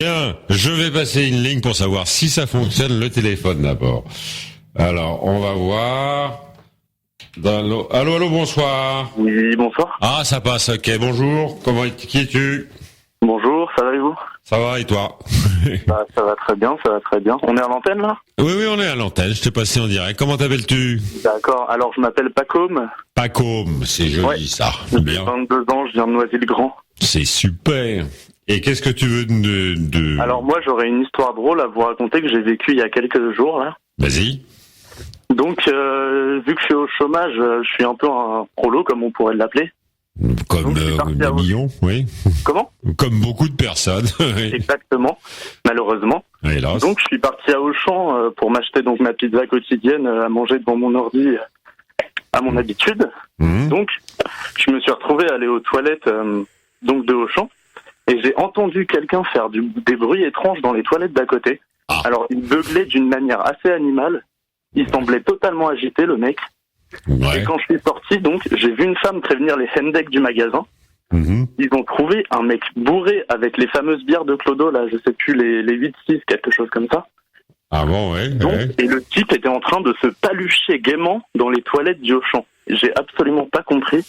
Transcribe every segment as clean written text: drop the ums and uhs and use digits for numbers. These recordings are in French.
Bien, je vais passer une ligne pour savoir si ça fonctionne le téléphone d'abord. Alors, on va voir. Allô, allô, bonsoir. Oui, bonsoir. Ah, ça passe, ok, bonjour. Qui es-tu? Bonjour, ça va et vous? Ça va et toi? Ça va très bien, ça va très bien. On est à l'antenne là? Oui, on est à l'antenne, je t'ai passé en direct. Comment t'appelles-tu? D'accord, alors je m'appelle Pacôme. Pacôme, c'est joli Ouais. ça. J'ai Bien. 22 ans, je viens de Noisy-le-Grand. C'est super. Et qu'est-ce que tu veux de... Alors moi j'aurais une histoire drôle à vous raconter que j'ai vécue il y a quelques jours là. Vas-y. Donc vu que je suis au chômage, je suis un peu un prolo comme on pourrait l'appeler. Comme Donc, je suis parti des à millions, oui. Comment? Comme beaucoup de personnes. Exactement, malheureusement. Hélas. Donc je suis parti à Auchan pour m'acheter donc ma pizza quotidienne à manger devant mon ordi à mon habitude. Donc je me suis retrouvé à aller aux toilettes donc de Auchan et j'ai entendu quelqu'un faire des bruits étranges dans les toilettes d'à côté. Ah. Alors il beuglait d'une manière assez animale. Il semblait totalement agité le mec. Ouais. Et quand je suis sorti donc j'ai vu une femme prévenir les Hendek du magasin. Ils ont trouvé un mec bourré avec les fameuses bières de Clodo, là, je sais plus, les 8-6, quelque chose comme ça. Ah bon, ouais. Donc, et le type était en train de se palucher gaiement dans les toilettes du Auchan. J'ai absolument pas compris.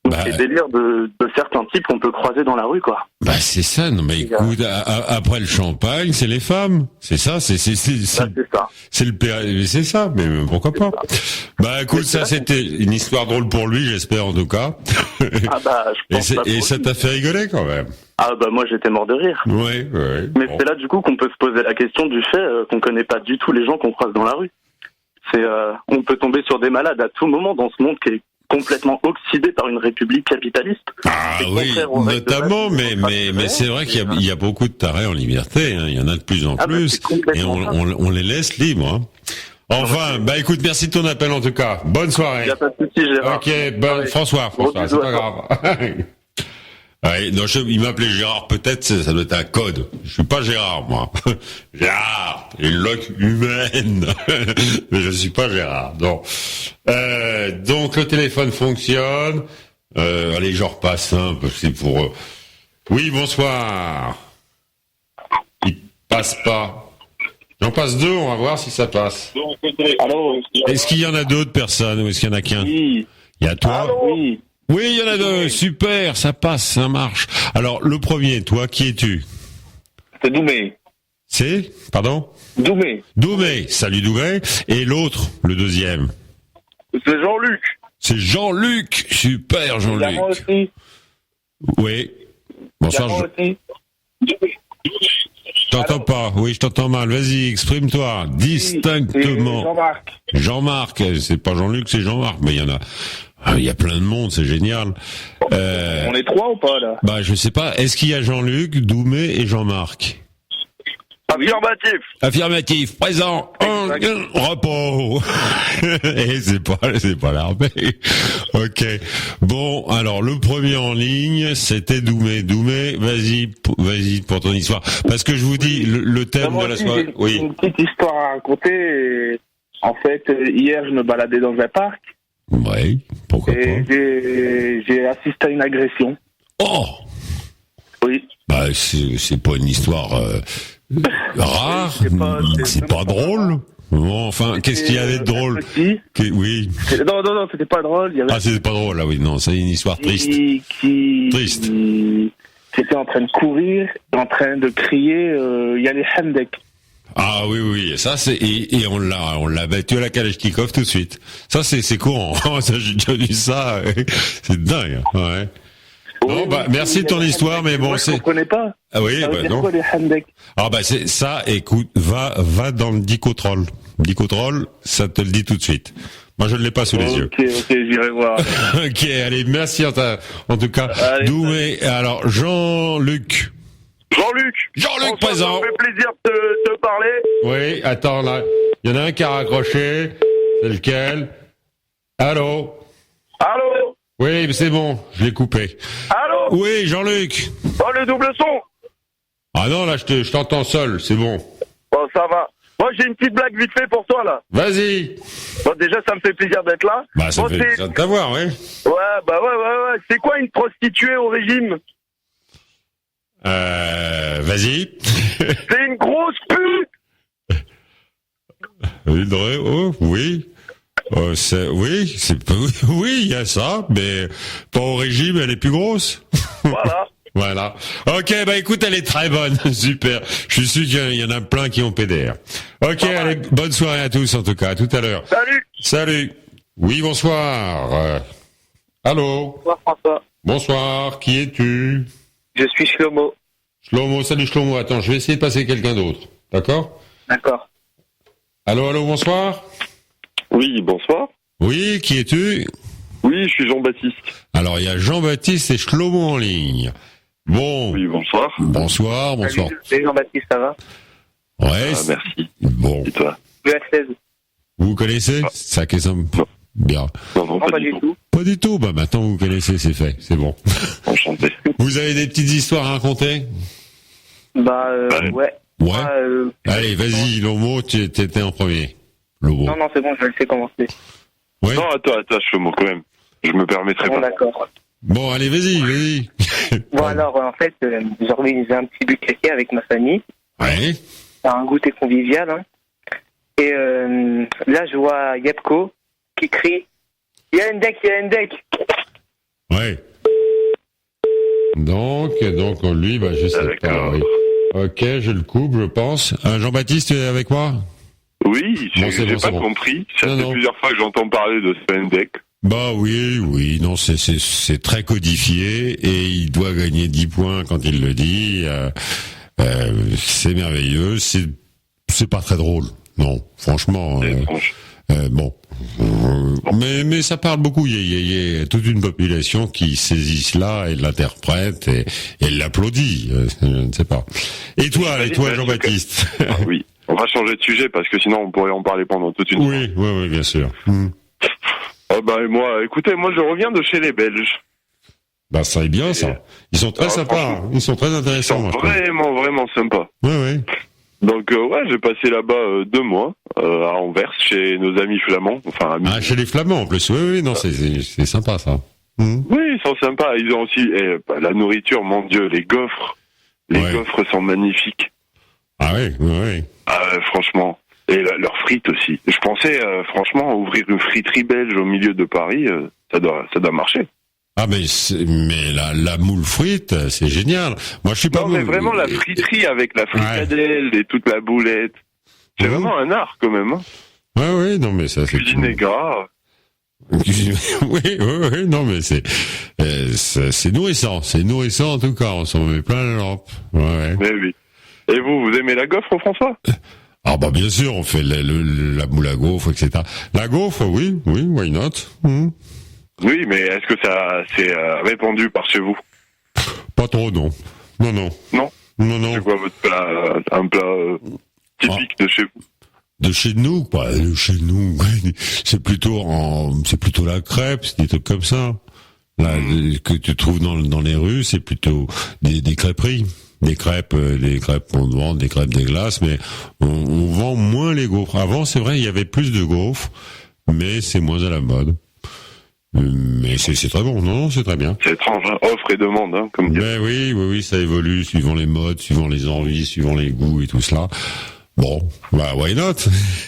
Donc, les délires de certains types qu'on peut croiser dans la rue, quoi. Bah c'est ça, non mais écoute, après le champagne, c'est les femmes, c'est ça, c'est c'est ça. c'est le père, c'est ça, mais pourquoi pas. Bah écoute, ça c'était une histoire drôle pour lui, j'espère en tout cas. Ah bah, je pense et ça t'a fait rigoler quand même. Ah bah moi j'étais mort de rire. Ouais. Mais c'est là du coup qu'on peut se poser la question du fait qu'on connaît pas du tout les gens qu'on croise dans la rue. C'est on peut tomber sur des malades à tout moment dans ce monde qui est complètement oxydé par une république capitaliste. Ah oui, notamment, mais c'est vrai qu'il y a beaucoup de tarés en liberté, hein. Il y en a de plus en plus, et on les laisse libres, hein. Enfin, bah écoute, merci de ton appel en tout cas. Bonne soirée. Il n'y a pas de souci, Gérard. Ok, François, c'est pas grave. Ouais, non, il m'appelait Gérard, peut-être, ça doit être un code. Je suis pas Gérard, moi. Gérard, une loque humaine. Mais je suis pas Gérard, non. Donc, le téléphone fonctionne. Allez, je repasse un, parce que c'est pour... Oui, bonsoir. Il passe pas. J'en passe deux, on va voir si ça passe. Allô. Est-ce qu'il y en a d'autres personnes, ou est-ce qu'il y en a qu'un? Oui. Il y a toi? Allô. Oui. Oui, il y en a deux, super, ça passe, ça marche. Alors, le premier, toi, qui es-tu? C'est Doumé. C'est? Pardon? Doumé. Doumé, salut Doumé. Et l'autre, le deuxième? C'est Jean-Luc. C'est Jean-Luc, super Jean-Luc. Moi aussi. Oui. Bonsoir, aussi. je t'entends pas, oui, je t'entends mal, vas-y, exprime-toi, distinctement. Jean-Marc. Jean-Marc, c'est pas Jean-Luc, c'est Jean-Marc, mais il y a plein de monde, c'est génial. On est trois ou pas, là? Bah, je sais pas, est-ce qu'il y a Jean-Luc, Doumé et Jean-Marc? Affirmatif. Affirmatif, présent, repos. Et c'est pas l'armée. Ok. Bon, alors, le premier en ligne, c'était Doumé. Doumé, vas-y pour ton histoire. Parce que je vous dis, le thème de la soirée, oui. Une petite histoire à raconter. En fait, hier, je me baladais dans un parc. Ouais, pourquoi pas. J'ai assisté à une agression. Oh! Oui. Bah, c'est pas une histoire rare, c'est pas drôle. Bon, enfin, qu'est-ce qu'il y avait de drôle? Oui. Non, c'était pas drôle. C'était pas drôle, là, oui, non, c'est une histoire triste. Triste. Qui était en train de courir, en train de crier, il y a les Hendek. Ah oui, ça c'est et on l'a battu à la Kalachnikov tout de suite. Ça c'est courant. Ça, j'ai déjà vu ça, c'est dingue. Ouais. Non, bah merci de ton histoire, mais bon, c'est. Je comprenais pas. Ah oui, ça veut bah dire non. Quoi, les Hendek? Ah bah c'est ça. Écoute, va dans le Dicotrol. Dicotrol, ça te le dit tout de suite. Moi, je ne l'ai pas sous les yeux. Ok, j'irai voir. Ok, allez, merci en tout cas. Doumé, alors Jean-Luc. Jean-Luc présent. Ça me fait plaisir de te parler. Oui, attends, là, il y en a un qui a raccroché. C'est lequel? Allô? Oui, mais c'est bon, je l'ai coupé. Allô? Oui, Jean-Luc. Oh, le double son. Ah non, là, je t'entends seul, c'est bon. Bon, ça va. Moi, j'ai une petite blague vite fait pour toi, là. Vas-y. Bon, déjà, ça me fait plaisir d'être là. Bah, ça me fait plaisir de t'avoir, oui. Ouais. C'est quoi une prostituée au régime? Vas-y. C'est une grosse pute. Oh, oui. Oui, il y a ça, mais pas au régime, elle est plus grosse. Voilà. Voilà. Ok, bah écoute, elle est très bonne. Super. Je suis sûr qu'il y en a plein qui ont PDR. Ok, allez, bonne soirée à tous en tout cas. À tout à l'heure. Salut. Salut. Oui, bonsoir. Allô. Bonsoir François. Bonsoir. Qui es-tu? Je suis Shlomo. Shlomo, salut Shlomo. Attends, je vais essayer de passer quelqu'un d'autre. D'accord? D'accord. Allô, bonsoir. Oui, bonsoir. Oui, qui es-tu? Oui, je suis Jean-Baptiste. Alors, il y a Jean-Baptiste et Shlomo en ligne. Bon. Oui, bonsoir. Bonsoir. Salut Jean-Baptiste, ça va? Ouais. Merci. Bon. Et toi? Je suis à 16. Vous connaissez? Ça qui est bien. Non, pas du tout. Pas du tout. Bah, maintenant, vous connaissez, c'est fait. C'est bon. Enchanté. Vous avez des petites histoires à raconter? Ouais. Ouais. Allez, vas-y, Lomo, tu étais en premier. Lomo. Non, c'est bon, je le sais commencer. Ouais. Non, attends, Chomo, quand même. Je me permettrai Bon, pas. d'accord. Bon, allez, vas-y. Bon, alors, en fait, j'ai organisé un petit bukkake avec ma famille. Ouais. C'est un goûter convivial, hein. Et là, je vois Yapko qui crie « Il y a un deck, il y a un deck !» Ouais. Donc, lui, bah, je sais pas. Oui. Ok, je le coupe, je pense. Jean-Baptiste, tu es avec moi? Oui, Bon, j'ai pas compris. Ça fait plusieurs fois que j'entends parler de Spendek. Bah oui, non, c'est très codifié et il doit gagner 10 points quand il le dit. C'est merveilleux, c'est pas très drôle, non, franchement. Bon, mais ça parle beaucoup. Il y a toute une population qui saisit cela et l'interprète et l'applaudit. Je ne sais pas. Et toi, Jean-Baptiste? Oui. On va changer de sujet parce que sinon on pourrait en parler pendant toute une heure. Oui, bien sûr. Écoutez, moi je reviens de chez les Belges. Bah ça est bien ça. Ils sont très sympas, ils sont très intéressants. Ils sont vraiment sympas. Oui. Donc j'ai passé là-bas 2 mois à Anvers chez nos amis flamands. Enfin amis. Ah, chez les Flamands en plus. Oui, non, c'est sympa ça. Oui, ils sont sympas. Ils ont aussi la nourriture, mon Dieu, les gaufres. Les gaufres sont magnifiques. Ah oui. Franchement. Et leurs frites aussi. Je pensais, franchement, ouvrir une friterie belge au milieu de Paris, ça doit marcher. Ah, mais la moule frite, c'est génial. Moi, je suis pas... Non, mais vraiment, la friterie avec la fricadelle et toute la boulette. C'est vraiment un art, quand même. Hein. Oui, non, mais ça, c'est... Cuisiner gras. oui, non, mais c'est nourrissant. C'est nourrissant, en tout cas. On s'en met plein la lampe. Ouais. Mais oui. Et vous aimez la gaufre, François? Ah bah bien sûr, on fait la moule à gaufre, etc. La gaufre, oui, why not? Oui, mais est-ce que ça c'est répandu par chez vous? Pas trop, non. Non. C'est quoi votre plat, un plat typique de chez vous? De chez nous, quoi. De chez nous, c'est plutôt la crêpe, c'est des trucs comme ça. Là, que tu trouves dans les rues, c'est plutôt des crêperies. Des crêpes, on vend des crêpes, des glaces, mais on vend moins les gaufres. Avant, c'est vrai, il y avait plus de gaufres, mais c'est moins à la mode. Mais c'est très bon, non, c'est très bien. C'est étrange, hein, offre et demande, hein, comme dire. Ben oui, ça évolue suivant les modes, suivant les envies, suivant les goûts et tout cela. Bon, bah why not?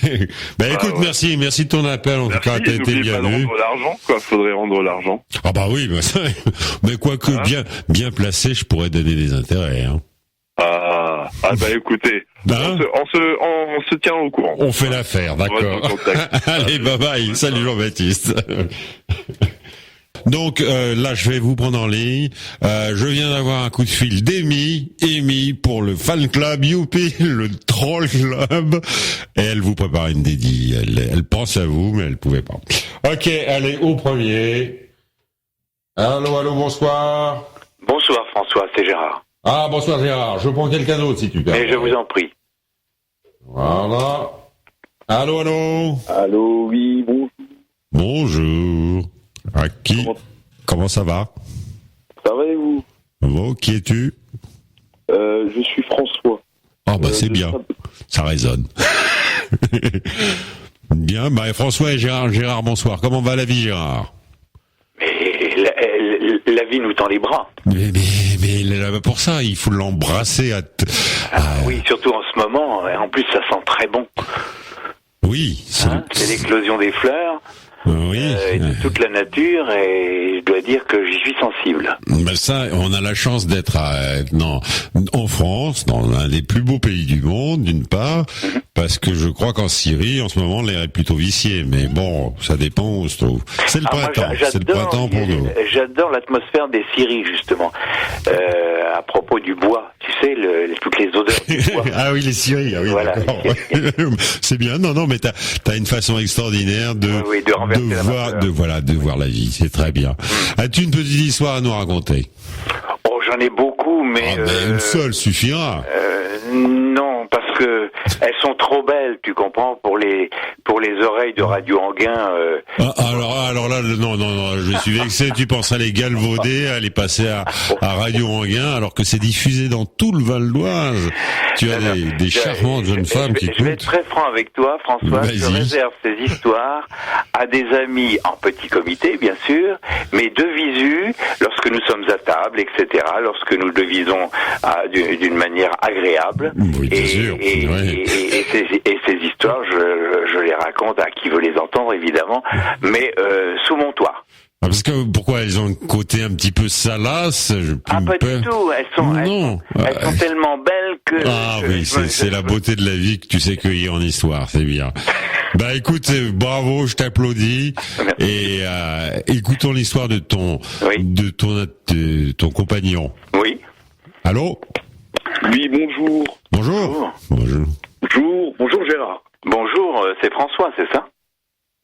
Écoute, merci de ton appel, en tout cas, t'as été bienvenu. Pas de rendre l'argent, quoi, faudrait rendre l'argent. Ah bah oui, mais quoique bien placé, je pourrais donner des intérêts, hein. Écoutez, on se tient au courant. On fait l'affaire, d'accord. Allez, bye, salut Jean-Baptiste. Donc là, je vais vous prendre en ligne. Je viens d'avoir un coup de fil d'Amy pour le fan club Youpi, le troll club. Et elle vous prépare une dédie. Elle pense à vous, mais elle pouvait pas. Ok, allez, au premier. Allô, bonsoir. Bonsoir François, c'est Gérard. Ah, bonsoir Gérard. Je prends quelqu'un d'autre si tu permets. Mais je vous en prie. Voilà. Allô. Allô, oui, bonjour. Bonjour. À qui? Comment ça va? Ça va et vous? Bon, qui es-tu? Je suis François. Ah bah c'est bien, ça résonne. Bien, François et Gérard, bonsoir. Comment va la vie, Gérard? Mais la vie nous tend les bras. Mais mais il est là pour ça, il faut l'embrasser. Oui, surtout en ce moment, en plus ça sent très bon. Oui. C'est l'éclosion des fleurs. Oui. Et de toute la nature, et je dois dire que j'y suis sensible. Ben ça, on a la chance d'être en France, dans l'un des plus beaux pays du monde, d'une part, parce que je crois qu'en Syrie, en ce moment, l'air est plutôt vicié, mais bon, ça dépend où on se trouve. C'est le printemps, c'est le printemps pour nous. J'adore l'atmosphère des scieries, justement, à propos du bois, tu sais, toutes les odeurs du bois. Ah oui, les scieries, ah oui, voilà. D'accord. C'est bien, non, mais t'as une façon extraordinaire de voir la vie, c'est très bien. As-tu une petite histoire à nous raconter? Oh, j'en ai beaucoup, mais une seule suffira. Non, parce que elles sont trop belles, tu comprends, pour les oreilles de Radio Anguin. Alors là, non, je suis vexé. Tu penses à les galvauder, à les passer à Radio Anguin, alors que c'est diffusé dans tout le Val d'Oise. Tu as des charmantes jeunes femmes qui écoutent. Je vais être très franc avec toi, François. Vas-y. Je réserve ces histoires à des amis en petit comité, bien sûr, mais de visu, lorsque nous sommes à table, etc., lorsque nous le visons d'une manière agréable. Oui, bien sûr. Et ces histoires, je les raconte à qui veut les entendre, évidemment, mais sous mon toit. Parce que pourquoi elles ont un côté un petit peu salace? Pas du tout. Elles sont tellement belles que. Ah oui, c'est la beauté de la vie que tu sais cueillir en histoire, c'est bien. Bah écoute, bravo, je t'applaudis. Et écoutons l'histoire de ton compagnon. Oui. Allô? Oui, bonjour. Bonjour. Bonjour Gérard. Bonjour, c'est François, c'est ça?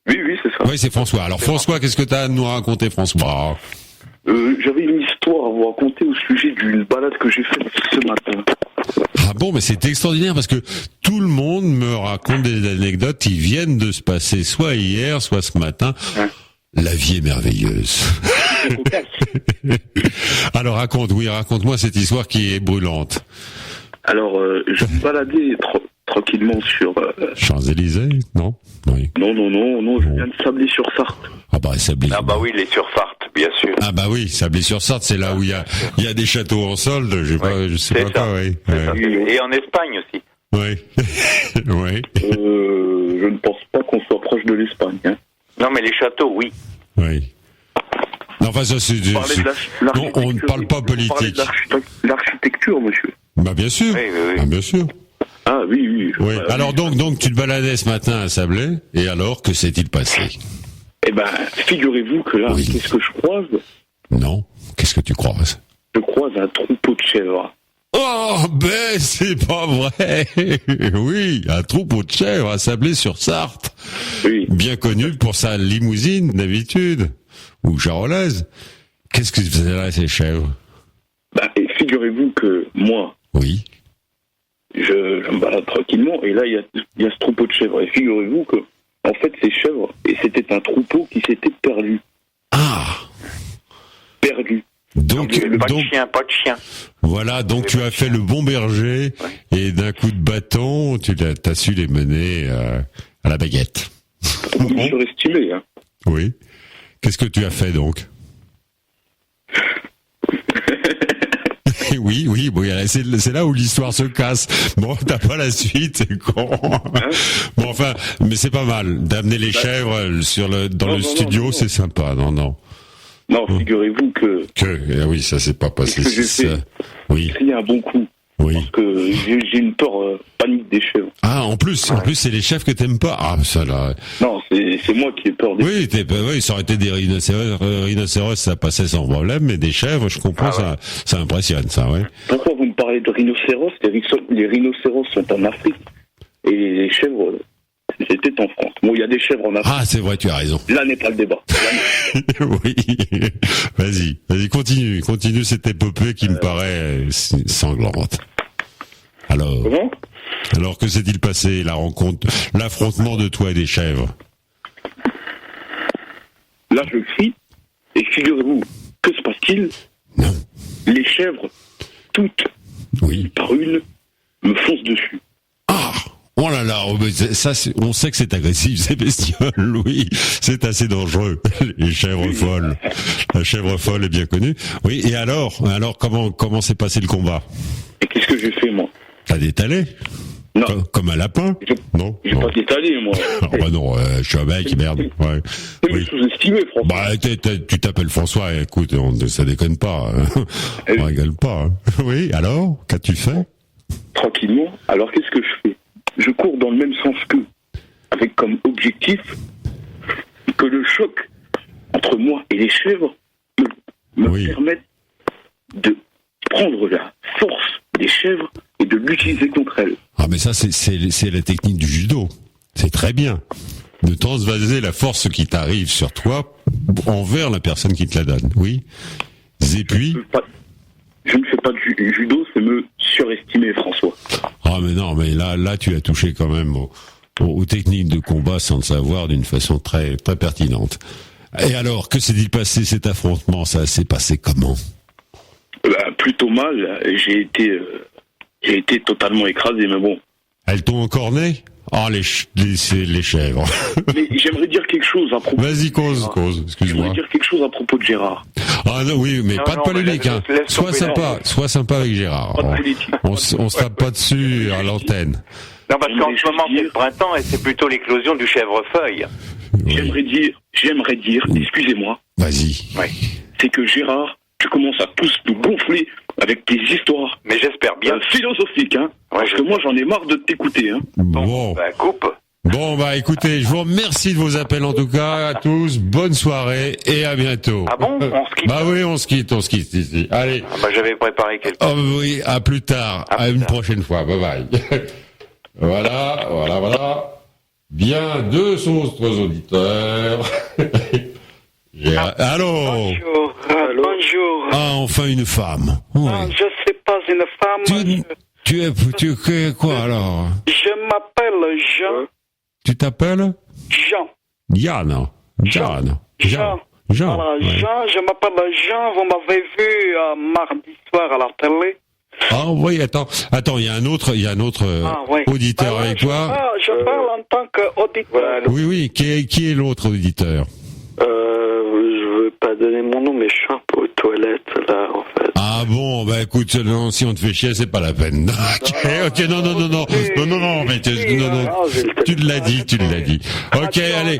Oui, c'est ça. Oui, c'est François. Alors François, qu'est-ce que tu as à nous raconter, François? J'avais une histoire à vous raconter au sujet d'une balade que j'ai faite ce matin. Ah bon, mais c'est extraordinaire parce que tout le monde me raconte des anecdotes qui viennent de se passer soit hier, soit ce matin. La vie est merveilleuse. Alors raconte-moi cette histoire qui est brûlante. Alors, je me baladais tranquillement sur... Champs-Élysées, non? Oui. Non, je viens de Sablé-sur-Sarthe. Ah bah Sablé. Ah bah oui, les Surfartes, bien sûr. Ah bah oui, Sablé-sur-Sarthe, c'est là où il y a des châteaux en solde, je sais pas quoi, oui. Et en Espagne aussi. Oui. Oui. Je ne pense pas qu'on soit proche de l'Espagne. Hein. Non, mais les châteaux, oui. Oui. Non, enfin, ça c'est... Non, on ne parle pas politique. L'architecture, monsieur. Bah bien sûr. Oui. Ah, bien sûr. Ah oui. Oui. Alors donc tu te baladais ce matin à Sablé, et alors que s'est-il passé? Eh ben, figurez-vous que là, qu'est-ce que je croise? Non. Qu'est-ce que tu croises? Je croise un troupeau de chèvres. Oh, ben c'est pas vrai. Oui, un troupeau de chèvres à Sablé-sur-Sarthe. Oui. Bien connu pour sa limousine d'habitude, ou charolaise. Qu'est-ce que faisaient là ces chèvres? Et figurez-vous que moi, oui, je me balade tranquillement, et là il y a ce troupeau de chèvres. Et figurez-vous que, en fait, ces chèvres, et c'était un troupeau qui s'était perdu. Ah. Perdu. Donc, pas de chien. Voilà, donc tu as fait le bon berger, et d'un coup de bâton, t'as su les mener à la baguette. Je me surestimé, hein. Oui. Qu'est-ce que tu as fait donc? Oui, c'est là où l'histoire se casse. Bon, t'as pas la suite, c'est con. Bon, enfin, mais c'est pas mal d'amener les chèvres dans le studio, c'est sympa, non. Non, figurez-vous que... oui, ça s'est pas passé. Oui. C'est un bon coup. Oui. Parce que j'ai une peur panique des chèvres. Ah, en plus, c'est les chèvres que t'aimes pas. Ah, ça là. Non, c'est moi qui ai peur des chèvres. Oui, ça aurait été des rhinocéros, ça passait sans problème, mais des chèvres, je comprends, ça impressionne, ça, ouais. Pourquoi vous me parlez de rhinocéros? Les rhinocéros sont en Afrique. Et les chèvres, c'était en France. Bon, il y a des chèvres en Afrique. Ah, c'est vrai, tu as raison. Là n'est pas le débat. Oui. Vas-y, continue cette épopée qui me paraît sanglante. Alors. Comment? Alors, que s'est-il passé, l'affrontement de toi et des chèvres? Là, je crie, et figurez-vous, que se passe-t-il? Non. Les chèvres, toutes, par une, me foncent dessus. Ah! Oh là là, ça, on sait que c'est agressif, ces bestioles, oui, c'est assez dangereux. Les chèvres folles. La chèvre folle est bien connue. Oui, et alors, comment s'est passé le combat? Et qu'est-ce que j'ai fait, moi? T'as détalé? Non. Comme un lapin? Non. J'ai pas détalé, moi. Ah bah non, je suis un mec, merde. Ouais. C'est Oui. sous-estimé, François. Bah, tu t'appelles François, écoute, ça déconne pas. On rigole pas. Hein. Oui, alors, qu'as-tu fait? Tranquillement. Alors, qu'est-ce que je fais? Je cours dans le même sens qu'eux, avec comme objectif que le choc entre moi et les chèvres me permette de prendre la force des chèvres et de l'utiliser contre elles. Ah, mais ça, c'est la technique du judo. C'est très bien. De transvaser la force qui t'arrive sur toi envers la personne qui te la donne. Oui. Et puis? Je ne fais pas du judo, c'est me surestimer, François. Ah, mais non, mais là, tu as touché quand même aux techniques de combat sans le savoir d'une façon très, très pertinente. Et alors, que s'est-il passé cet affrontement? Ça s'est passé comment? Plutôt mal. J'ai été totalement écrasé, mais bon. Elles t'ont encorné? Ah, les chèvres. Mais j'aimerais dire quelque chose à propos. Vas-y, cause, excuse-moi. J'aimerais dire quelque chose à propos de Gérard. Ah non, oui, mais pas de polémique, hein. Sois sympa avec Gérard. Pas de politique. On se tape pas dessus à l'antenne. Non, parce qu'en ce moment, c'est le printemps et c'est plutôt l'éclosion du chèvrefeuille. Oui. J'aimerais dire, excusez-moi. Vas-y. Oui. C'est que Gérard, tu commences à tous nous gonfler avec tes histoires. Mais j'espère bien. Philosophiques, hein. Ouais, parce que moi, j'en ai marre de t'écouter, hein. Bon. Bah, coupe. Bon, bah écoutez, je vous remercie de vos appels en tout cas à tous. Bonne soirée et à bientôt. Ah bon? On se quitte? Bah oui, on se quitte ici. Allez. Ah bah, j'avais préparé quelque chose. Oh oui, à plus tard. À une prochaine fois. Bye bye. Voilà. Bien, deux autres auditeurs. Allô? Bonjour. Bonjour. Ah, enfin une femme. Oui. Non, je suis pas une femme. Tu es quoi alors? Je m'appelle Jean. Tu t'appelles? Jean. Jean. Voilà, ouais. Jean, je m'appelle Jean. Vous m'avez vu mardi soir à la télé. Ah oui, attends, il y a un autre Oui. auditeur avec toi. Je parle en tant qu'auditeur. Oui, qui est l'autre auditeur? Je veux pas donner mon nom, mais je suis un peu aux toilettes, là, en fait. Ah bon, bah écoute, non, si on te fait chier, c'est pas la peine. Ok, non, mais tu l'as dit. Ok, allez.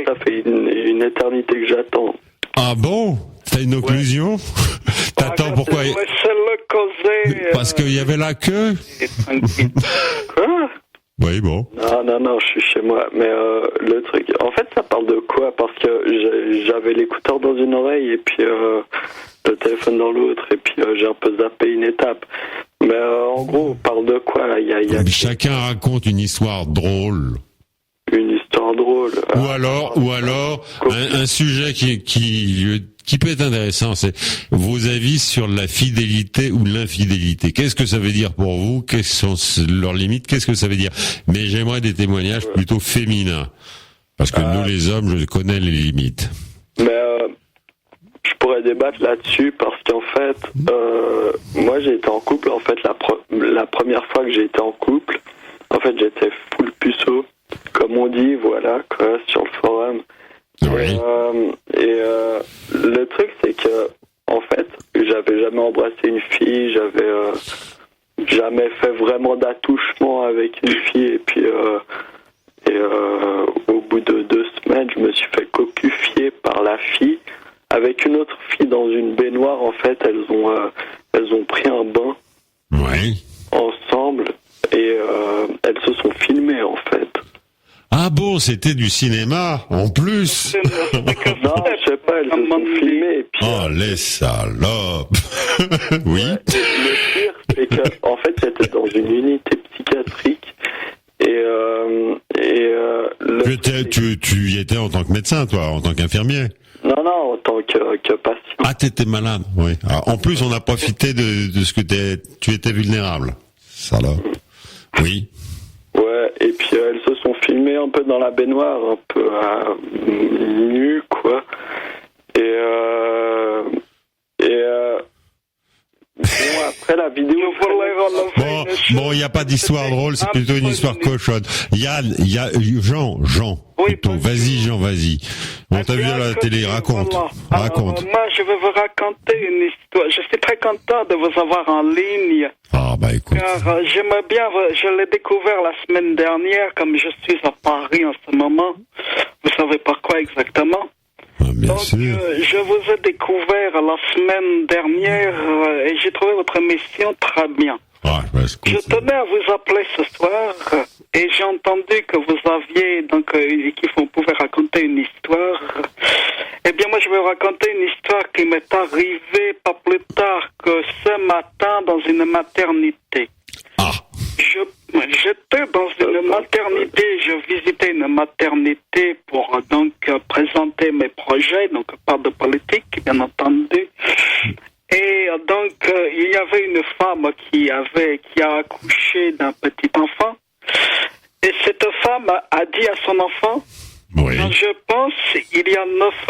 Ça fait une éternité que j'attends. Ah bon? T'as une occlusion? T'attends pourquoi? Laissez-le causer. Parce qu'il y avait la queue? Quoi? Oui, bon. Non, je suis chez moi. Mais le truc, en fait, ça parle de quoi? Parce que j'avais l'écouteur dans une oreille et puis le téléphone dans l'autre et puis j'ai un peu zappé une étape. Mais en gros, on parle de quoi là? Chacun raconte une histoire drôle. Une histoire drôle. Ou alors un sujet qui peut être intéressant, c'est vos avis sur la fidélité ou l'infidélité. Qu'est-ce que ça veut dire pour vous? Quelles sont leurs limites? Qu'est-ce que ça veut dire? Mais j'aimerais des témoignages plutôt féminins. Parce que nous, les hommes, je connais les limites. Mais je pourrais débattre là-dessus parce qu'en fait, moi j'ai été en couple. En fait, la première fois que j'ai été en couple, en fait, j'étais full puceau, comme on dit, voilà, quoi, sur le forum. Oui. Et le truc, c'est que, en fait, j'avais jamais embrassé une fille, j'avais jamais fait vraiment d'attouchement avec une fille, et puis au bout de 2 semaines, je me suis fait cocufier par la fille avec une autre fille dans une baignoire. En fait, elles ont pris un bain ensemble et elles se sont filmées en fait. Ah bon, c'était du cinéma en plus. Non, je sais pas, elles se sont filmées. Et puis, oh les salopes. Oui. Ouais, le pire, c'est que en fait, c'était dans une unité psychiatrique et tu y étais en tant que médecin, toi, en tant qu'infirmier? Non, en tant que patient. Ah, t'étais malade, oui. Alors, en plus, on a profité de ce que tu étais vulnérable. Salope. Oui. Ouais, et puis elles se sont filmées un peu dans la baignoire, un peu nues, quoi. Bon, après la vidéo... Bon, il n'y a pas d'histoire drôle, c'est plutôt une histoire cochonne. Yann, Jean, plutôt. Vas-y, Jean, vas-y. On t'a vu à la télé, raconte. Voilà. Raconte. Moi, je vais vous raconter une histoire. Je suis très content de vous avoir en ligne. Ah, bah écoute. Car j'aimerais bien, je l'ai découvert la semaine dernière, comme je suis à Paris en ce moment. Vous savez pas quoi exactement? Ah, bien Donc, sûr. je vous ai découvert la semaine dernière et j'ai trouvé votre émission très bien. Ah, bah, Je tenais à vous appeler ce soir et j'ai entendu que vous aviez donc qu'on pouvait raconter une histoire. Eh bien, moi, je vais vous raconter une histoire qui m'est arrivée pas plus tard que ce matin dans une maternité. Ah. J'étais dans une maternité, je visitais une maternité pour donc présenter mes projets, donc pas de politique, bien entendu. Et donc, il y avait une femme qui a accouché d'un petit enfant. Et cette femme a dit à son enfant, Oui. je pense, il y a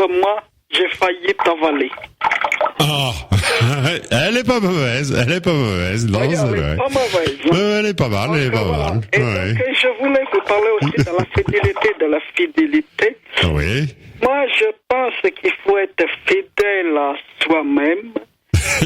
9 mois, j'ai failli t'avaler. Ah, elle est pas mauvaise, Non, Elle c'est vrai. est pas mauvaise. Hein. Elle est pas mal, Et donc, je voulais vous parler aussi de la fidélité. Oui. Moi, je pense qu'il faut être fidèle à soi-même.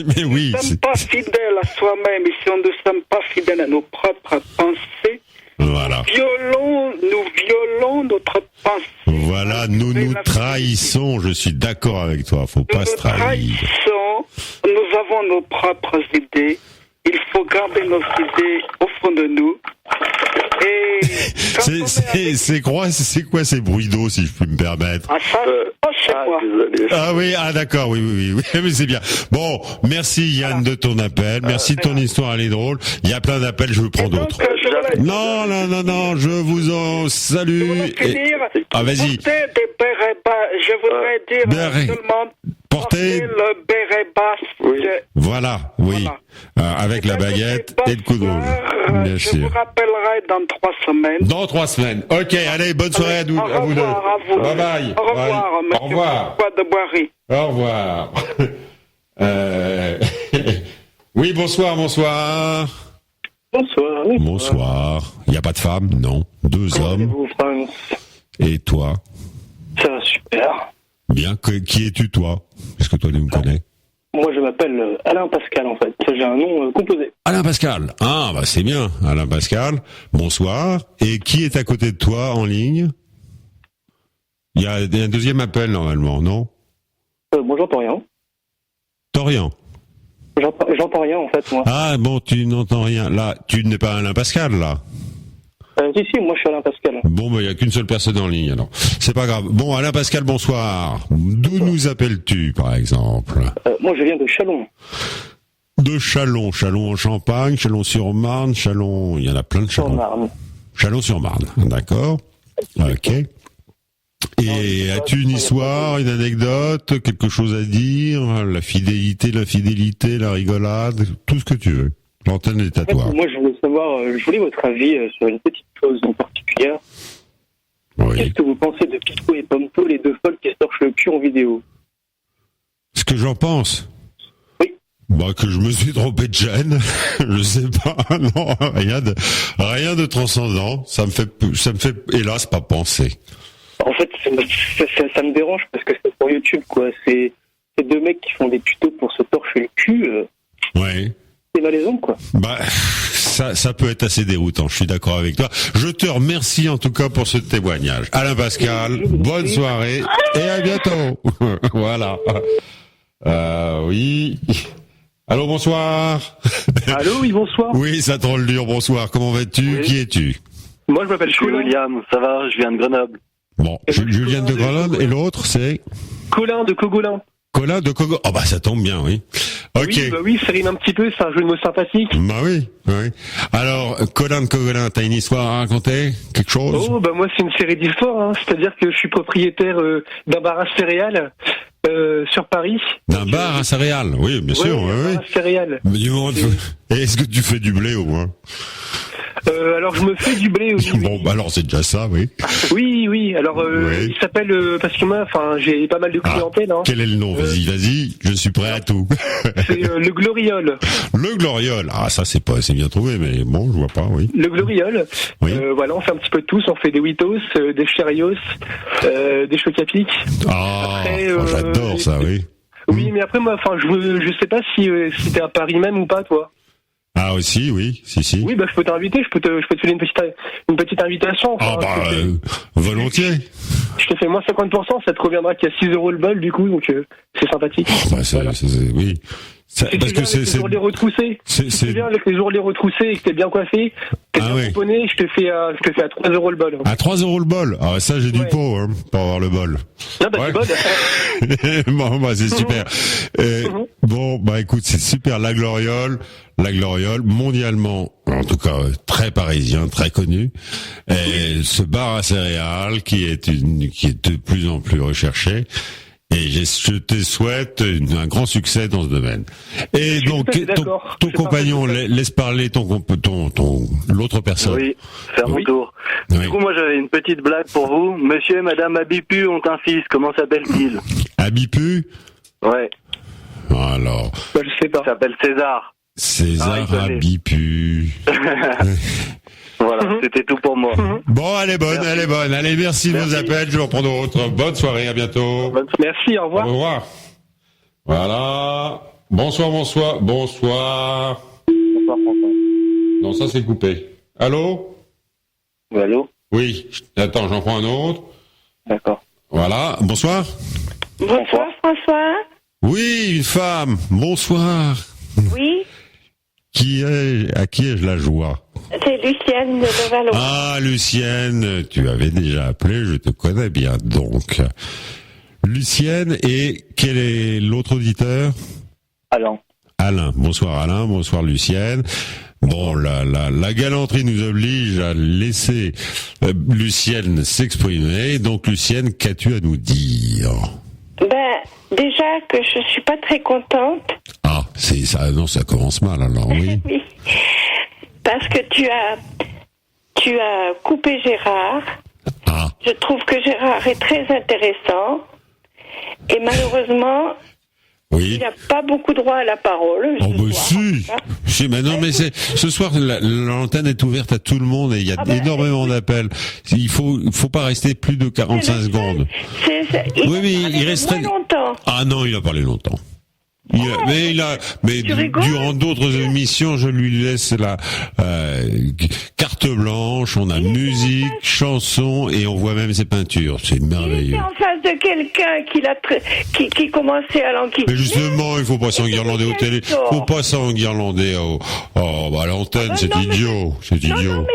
Mais oui. Nous ne sommes pas fidèles à soi-même et si on ne sommes pas fidèles à nos propres pensées, Voilà. nous violons notre pensée. Voilà, nous trahissons, je suis d'accord avec toi, faut pas se trahir. Nous avons nos propres idées, il faut garder nos idées au fond de nous. Et c'est quoi ces bruits d'eau, si je peux me permettre? Ah, ça, c'est moi. Désolé. Ah oui, d'accord, oui, mais c'est bien. Bon, merci Yann de ton appel, merci de ton histoire, elle est drôle. Il y a plein d'appels, je veux prendre d'autres. Non, je vous en salue. Je voudrais finir. Ah, vas-y. Portez des bérets bas. Je voudrais dire à tout le monde, portez le béret bas. Oui. Voilà, oui. Avec la baguette et le coup de rouge. Bien Je sûr. vous rappellerai dans 3 semaines. Dans 3 semaines. Ok, allez, bonne soirée à vous deux. Au revoir à vous. Bye bye. Au revoir, Bye. monsieur Au revoir. François de Boiry. Au revoir. Oui, bonsoir. Bonsoir. Bonsoir. Il n'y a pas de femme, non. 2 hommes. Vous, France? Et toi? Ça va super. Bien. Qui es-tu, toi? Est-ce que toi, tu me connais? Moi, je m'appelle Alain Pascal, en fait. J'ai un nom composé. Alain Pascal. Ah, bah c'est bien. Alain Pascal. Bonsoir. Et qui est à côté de toi en ligne? Il y a un deuxième appel, normalement, non? Moi, j'entends rien. Torian. J'entends rien, en fait, moi. Ah, bon, tu n'entends rien. Là, tu n'es pas Alain Pascal, là? Si, moi, je suis Alain Pascal. Bon, il n'y a qu'une seule personne en ligne, alors. C'est pas grave. Bon, Alain Pascal, bonsoir. D'où nous appelles-tu, par exemple? Moi, je viens de Châlons. De Châlons. Châlons en Champagne, Châlons-sur-Marne, Châlons... Il y en a plein de Châlons. Marne. Châlons-sur-Marne, d'accord. Ok. Et as-tu une histoire, une anecdote, quelque chose à dire? La fidélité, l'infidélité, la rigolade, tout ce que tu veux. L'antenne est à toi. Moi, je voulais savoir, je voulais votre avis sur une petite chose en particulier. Oui. Qu'est-ce que vous pensez de Pico et Pompo, les 2 folles qui se torchent le cul en vidéo? Ce que j'en pense? Oui. Bah, que je me suis trompé de chaîne. Je sais pas. Non, rien de transcendant. Ça me fait, hélas, pas penser. En fait, ça me dérange parce que c'est sur YouTube, quoi. C'est 2 mecs qui font des tutos pour se torcher le cul. Ouais. C'est malaisant, quoi. Bah, ça peut être assez déroutant. Je suis d'accord avec toi. Je te remercie en tout cas pour ce témoignage. Alain Pascal, bonne soirée et à bientôt. Voilà. Oui. Allô, bonsoir. Allô, oui, bonsoir. Oui, ça troll dur, bonsoir. Comment vas-tu? Oui. Qui es-tu? Moi, je m'appelle William, ça va, je viens de Grenoble. Bon, Julien de Grenoble, et l'autre, c'est? Colin de Cogolin. Colin de Cogolin. Oh bah ça tombe bien, oui. Ok. Oui, ça rime un petit peu, c'est un jeu de mots sympathique. Bah oui. Alors, Colin de Cogolin, t'as une histoire à raconter? Quelque chose? Oh, bah moi, c'est une série d'histoires, hein. C'est-à-dire que je suis propriétaire d'un bar à céréales sur Paris. D'un bar à céréales, oui, bien sûr. Un bar à céréales. Mais du monde, est-ce que tu fais du blé au moins? Alors je me fais du blé aussi. Bon, bah alors c'est déjà ça, oui. Oui. Alors il s'appelle parce que moi, j'ai pas mal de clientèle. Hein. Quel est le nom? Vas-y, je suis prêt à tout. C'est le Gloriole. Le Gloriole. Ah, ça c'est bien trouvé, mais bon, je vois pas, oui. Le Gloriole. Oui. Voilà, on fait un petit peu de tout. On fait des Witos, des Chérios, des chocs à pic. Ah, Après, j'adore ça, oui. Oui, mais après moi, je sais pas si t'es à Paris même ou pas, toi. Ah aussi, oui, si. Oui, bah je peux t'inviter, je peux te filer une petite invitation. Volontiers. Je te fais moins 50%, ça te reviendra qu'à 6 € le bol du coup, donc c'est sympathique. Voilà. Oui. Parce que c'est les ourlets retroussés. Si tu viens avec les ourlets retroussés et que t'es bien coiffé, t'es bien pomponné, je te fais à 3 € le bol. À 3 € le bol. Ah ça j'ai du pot pour avoir le bol. Ah bah c'est bol. Bon, bah c'est super. Bon, bah écoute, c'est super. La Gloriole, mondialement, en tout cas très parisien, très connu. Et ce bar à céréales qui est de plus en plus recherché. Et je te souhaite un grand succès dans ce domaine. Et donc, ton compagnon, laisse parler l'autre personne. Oui, c'est à mon tour. Oui. Du coup, moi, j'avais une petite blague pour vous. Monsieur et Madame Abipu ont un fils. Comment s'appelle-t-il? Abipu? Ouais. Alors. Bah, je sais pas. Il s'appelle César. César Abipu. Voilà, c'était tout pour moi. Bon, elle est bonne. Allez, merci de vos appels. Je vous reprends d'autres. Bonne soirée, à bientôt. Merci, au revoir. Au revoir. Voilà. Bonsoir. Bonsoir, François. Non, ça c'est coupé. Allô? Oui, allô? Oui. Attends, j'en prends un autre. D'accord. Voilà. Bonsoir. Bonsoir, François. Oui, une femme. Bonsoir. Oui. À qui ai-je la joie? C'est Lucienne de Levallois. Ah, Lucienne, tu avais déjà appelé, je te connais bien, donc. Lucienne, et quel est l'autre auditeur? Alain. Bonsoir Alain, bonsoir Lucienne. Bon, la galanterie nous oblige à laisser Lucienne s'exprimer. Donc Lucienne, qu'as-tu à nous dire? Déjà que je suis pas très contente. Ah, c'est ça, non, ça commence mal alors, oui. Oui. Parce que tu as coupé Gérard. Ah. Je trouve que Gérard est très intéressant. Et malheureusement, il n'a pas beaucoup droit à la parole. Oh, bah si, mais non, mais ce soir, l'antenne est ouverte à tout le monde et il y a énormément d'appels. Il faut pas rester plus de 45 secondes. Il resterait longtemps. Ah non, il a parlé longtemps. Mais durant d'autres émissions, je lui laisse la carte blanche, on a musique, chanson et on voit même ses peintures. C'est merveilleux. Il était en face de quelqu'un qui commençait à l'enquiller. Mais justement, il faut pas s'enguirlander au télé. Faut pas s'enguirlander à l'antenne, c'est idiot. C'est idiot. Non,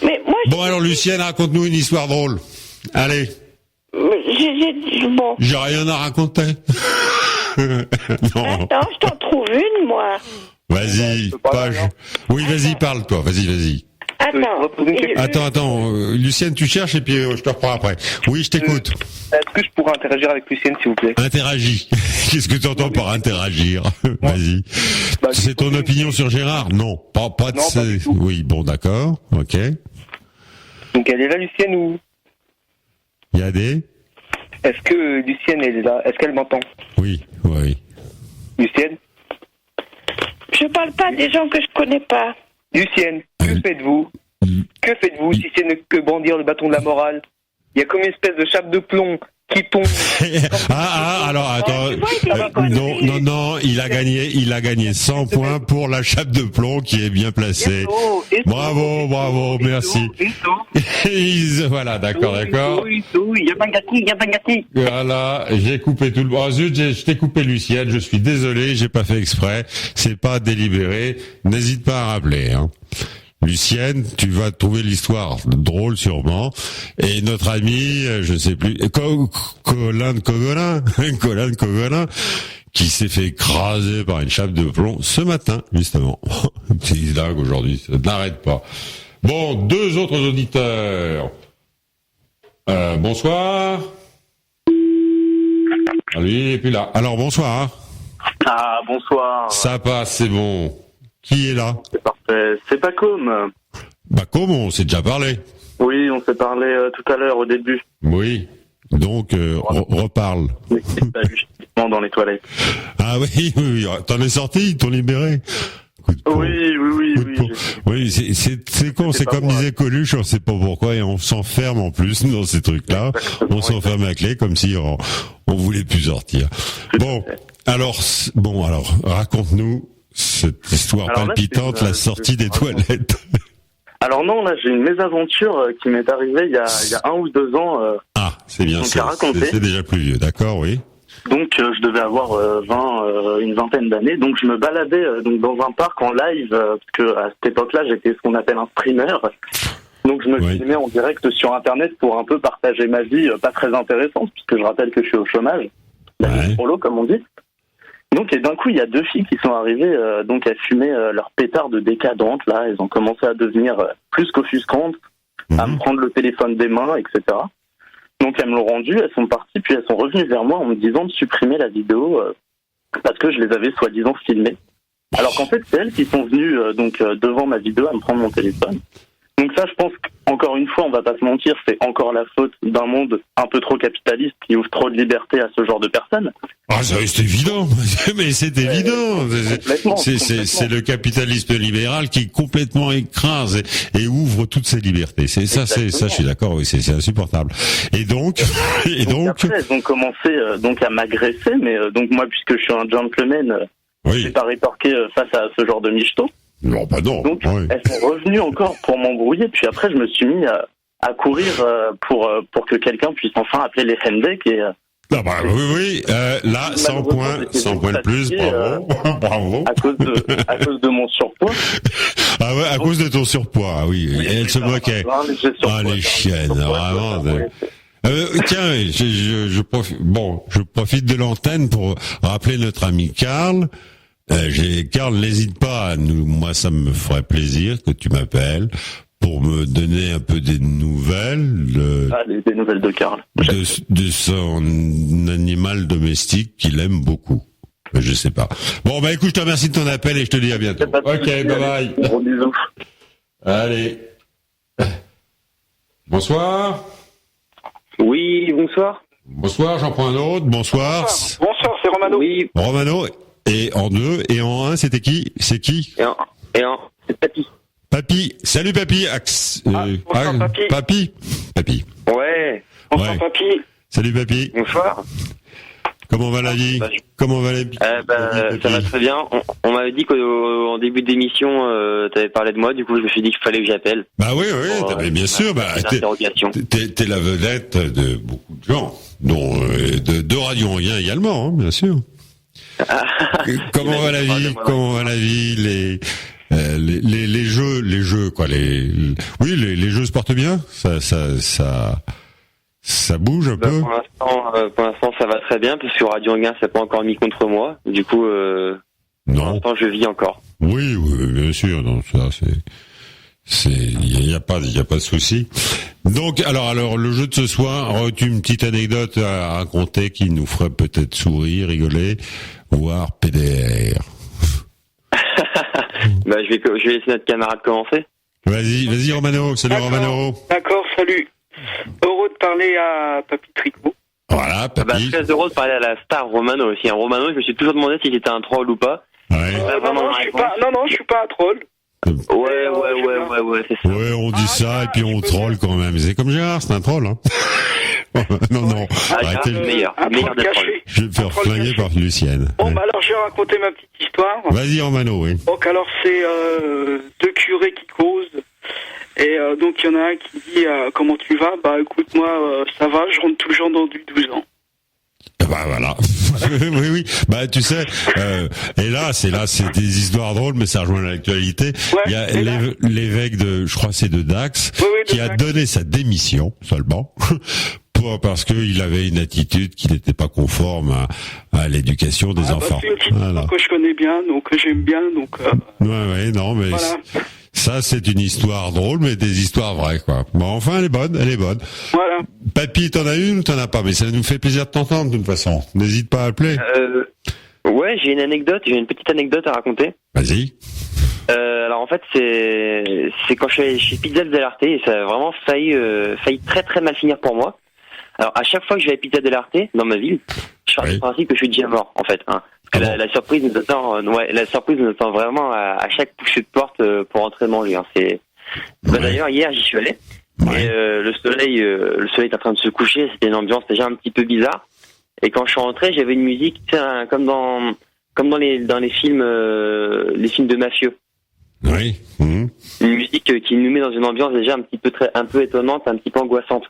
mais moi, bon, alors Lucienne, raconte-nous une histoire drôle. Allez. Bon. J'ai rien à raconter. Non. Attends, je t'en trouve une, moi. Vas-y, Oui, vas-y, parle, toi. Vas-y. Attends. Lucienne, tu cherches et puis je te reprends après. Oui, je t'écoute. Est-ce que je pourrais interagir avec Lucienne, s'il vous plaît? Interagis. Qu'est-ce que tu entends par interagir? Vas-y. C'est ton opinion sur Gérard? Non, pas de ça. Oui, bon, d'accord. Ok. Donc elle est là, Lucienne, ou? Il y a des... Est-ce que Lucienne est là? Est-ce qu'elle m'entend? Oui. Lucienne? Je parle pas des gens que je connais pas. Lucienne, que faites-vous? Que faites-vous si ce n'est que brandir le bâton de la morale? Il y a comme une espèce de chape de plomb qui tombe. Alors attends. Non, il a gagné 100 points pour la chape de plomb qui est bien placée. Bravo, merci. Voilà, d'accord. Voilà, j'ai coupé tout le... Oh zut, je t'ai coupé Lucienne, je suis désolé, j'ai pas fait exprès, c'est pas délibéré, n'hésite pas à rappeler, hein. Lucienne, tu vas trouver l'histoire drôle sûrement. Et notre ami, je ne sais plus, Colin de Cogolin, qui s'est fait écraser par une chape de plomb ce matin, justement. C'est dingue aujourd'hui, ça n'arrête pas. Bon, deux autres auditeurs. Bonsoir. Lui, et puis là. Alors, bonsoir. Ah, bonsoir. Ça passe, c'est bon. Qui est là? C'est parfait. C'est Pacôme. Bah comment, on s'est déjà parlé. Oui, on s'est parlé tout à l'heure au début. Oui, donc reparle. Oui, c'est pas justement dans les toilettes. Ah oui, t'en es sorti, ils t'ont libéré. Oui. Oui, c'est con, c'est comme disait Coluche, on sait pas pourquoi, et on s'enferme en plus dans ces trucs-là. On s'enferme à clé comme si on voulait plus sortir. Bon, alors, raconte-nous cette histoire palpitante, la sortie des toilettes. Alors non, là j'ai une mésaventure qui m'est arrivée il y a 1 ou 2 ans. C'est bien ça. C'est déjà plus vieux, d'accord, oui. Donc je devais avoir une vingtaine d'années, donc je me baladais donc dans un parc en live, parce que à cette époque-là j'étais ce qu'on appelle un streamer. Donc je me filmais en direct sur internet pour un peu partager ma vie, pas très intéressante, puisque je rappelle que je suis au chômage, la vie pour l'eau comme on dit. Donc et d'un coup il y a 2 filles qui sont arrivées, donc elles fumaient leur pétard de décadente, là, elles ont commencé à devenir plus qu'offuscantes, à me prendre le téléphone des mains, etc. Donc elles me l'ont rendu, elles sont parties, puis elles sont revenues vers moi en me disant de supprimer la vidéo parce que je les avais soi-disant filmées. Alors qu'en fait c'est elles qui sont venues devant ma vidéo à me prendre mon téléphone. Donc ça, je pense qu'encore une fois, on va pas se mentir, c'est encore la faute d'un monde un peu trop capitaliste qui ouvre trop de liberté à ce genre de personnes. Ah, c'est évident, mais c'est évident. C'est le capitalisme libéral qui complètement écrase et ouvre toutes ces libertés. C'est ça, je suis d'accord, oui, c'est insupportable. Et donc après, elles ont commencé à m'agresser, mais donc moi, puisque je suis un gentleman, je n'ai pas rétorqué face à ce genre de michto. Non, bah non. Donc, elles sont revenues encore pour m'embrouiller, puis après, je me suis mis à courir pour que quelqu'un puisse enfin appeler les Hendek et... Ah bah oui, là, 100 points de plus, bravo. À cause de mon surpoids. Ah ouais, à cause de ton surpoids, oui. Elle se moquait. Ah, les chiennes, vraiment. Tiens, je profite de l'antenne pour rappeler notre ami Karl. Karl, n'hésite pas moi ça me ferait plaisir que tu m'appelles pour me donner un peu des nouvelles. Des nouvelles de Karl. De son animal domestique qu'il aime beaucoup. Je sais pas. Bon, bah écoute, je te remercie de ton appel et je te dis à bientôt. Ok, bye bye. Gros bisous. Allez. Bonsoir. Oui, bonsoir. Bonsoir, j'en prends un autre. Bonsoir. Bonsoir, c'est Romano. Oui. Romano. Et en 2 et en 1, c'était qui? C'est qui? Et en c'est Papy. Papy. Salut Papy. Bonsoir Papy. Papy. Ouais. Bonsoir Papy. Salut Papy. Bonsoir. Comment va la vie? Comment va la vie? Ça va très bien. On m'avait dit qu'en début d'émission, t'avais parlé de moi, du coup je me suis dit qu'il fallait que j'appelle. Bah oui, bien sûr. T'es la vedette de beaucoup de gens, dont de Radio Anguin également, hein, bien sûr. Comment va la vie? Comment va la vie? Les jeux quoi, les jeux se portent bien? Ça bouge un peu? Pour l'instant, ça va très bien, parce que Radio Anguin s'est pas encore mis contre moi. Du coup, pour l'instant, je vis encore. Oui, bien sûr. Non, ça, il y a pas de souci. Donc, alors, le jeu de ce soir, aurais-tu une petite anecdote à raconter qui nous ferait peut-être sourire, rigoler, voire PDR? Je vais laisser notre camarade commencer. Vas-y, Romano. Salut, Romano. D'accord, salut. Heureux de parler à Papy Tricot. Voilà, Papy. Très heureux de parler à la star Romano aussi. Romano, je me suis toujours demandé si j'étais un troll ou pas. Ouais. Non, je suis pas un troll. Ouais, c'est ça. Ouais, on dit ça et puis on troll quand même. C'est comme Gérard, c'est un troll, hein. Non. Arrêtez. Meilleur des trolls. Je vais me faire flinguer par Lucienne. Bon, alors je vais raconter ma petite histoire. Vas-y, Romano, oui. Donc alors c'est 2 curés qui causent. Et donc il y en a un qui dit comment tu vas? Bah écoute moi ça va, je rentre toujours dans du 12 ans. Bah voilà. Oui. Bah tu sais, et là c'est des histoires drôles, mais ça rejoint l'actualité. Ouais, il y a l'évêque je crois c'est de Dax, qui a donné sa démission seulement. Parce qu'il avait une attitude qui n'était pas conforme à l'éducation des enfants. C'est une petite que je connais bien, donc que j'aime bien, donc. Ouais, non, mais voilà. Ça c'est une histoire drôle, mais des histoires vraies, quoi. Bon, enfin, elle est bonne. Voilà. Papy, t'en as une ou t'en as pas? Mais ça nous fait plaisir de t'entendre, de toute façon. N'hésite pas à appeler. Ouais, j'ai une petite anecdote à raconter. Vas-y. Alors en fait, c'est quand je suis chez Pizza dell'Arte et ça a vraiment failli très très mal finir pour moi. Alors à chaque fois que je vais à Pizza dell'Arte dans ma ville, je pars du principe que je suis déjà mort en fait. Hein. La surprise nous attend vraiment à chaque poussée de porte pour entrer manger. Hein. D'ailleurs hier j'y suis allé. Et le soleil est en train de se coucher. C'était une ambiance déjà un petit peu bizarre. Et quand je suis rentré, j'avais une musique, comme dans les films de mafieux. Oui. Une musique qui nous met dans une ambiance déjà un peu étonnante, un petit peu angoissante.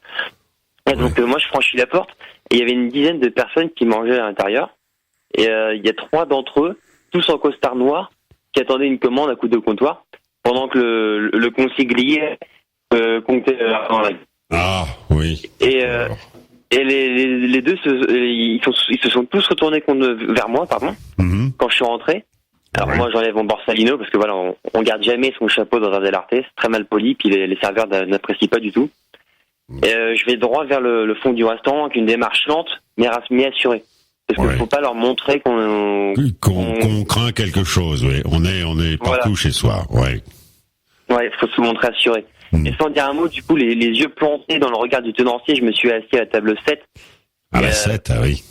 Et donc moi je franchis la porte et il y avait une dizaine de personnes qui mangeaient à l'intérieur. Et il y a 3 d'entre eux, tous en costard noir, qui attendaient une commande à coup de comptoir, pendant que le consiglier comptait l'argent. Ah oui. Et les deux ils se sont tous retournés vers moi, quand je suis rentré. Alors moi j'enlève mon borsalino parce que voilà, on garde jamais son chapeau dans un dell'Arte, c'est très mal poli, puis les serveurs n'apprécient pas du tout. Et je vais droit vers le fond du restaurant avec une démarche lente mais assurée. Parce qu'il faut pas leur montrer qu'on craint quelque chose, oui. On est partout chez soi, ouais. Ouais, il faut se montrer assuré. Et sans dire un mot, du coup, les yeux plantés dans le regard du tenancier, je me suis assis à la table 7. À la 7, ah oui.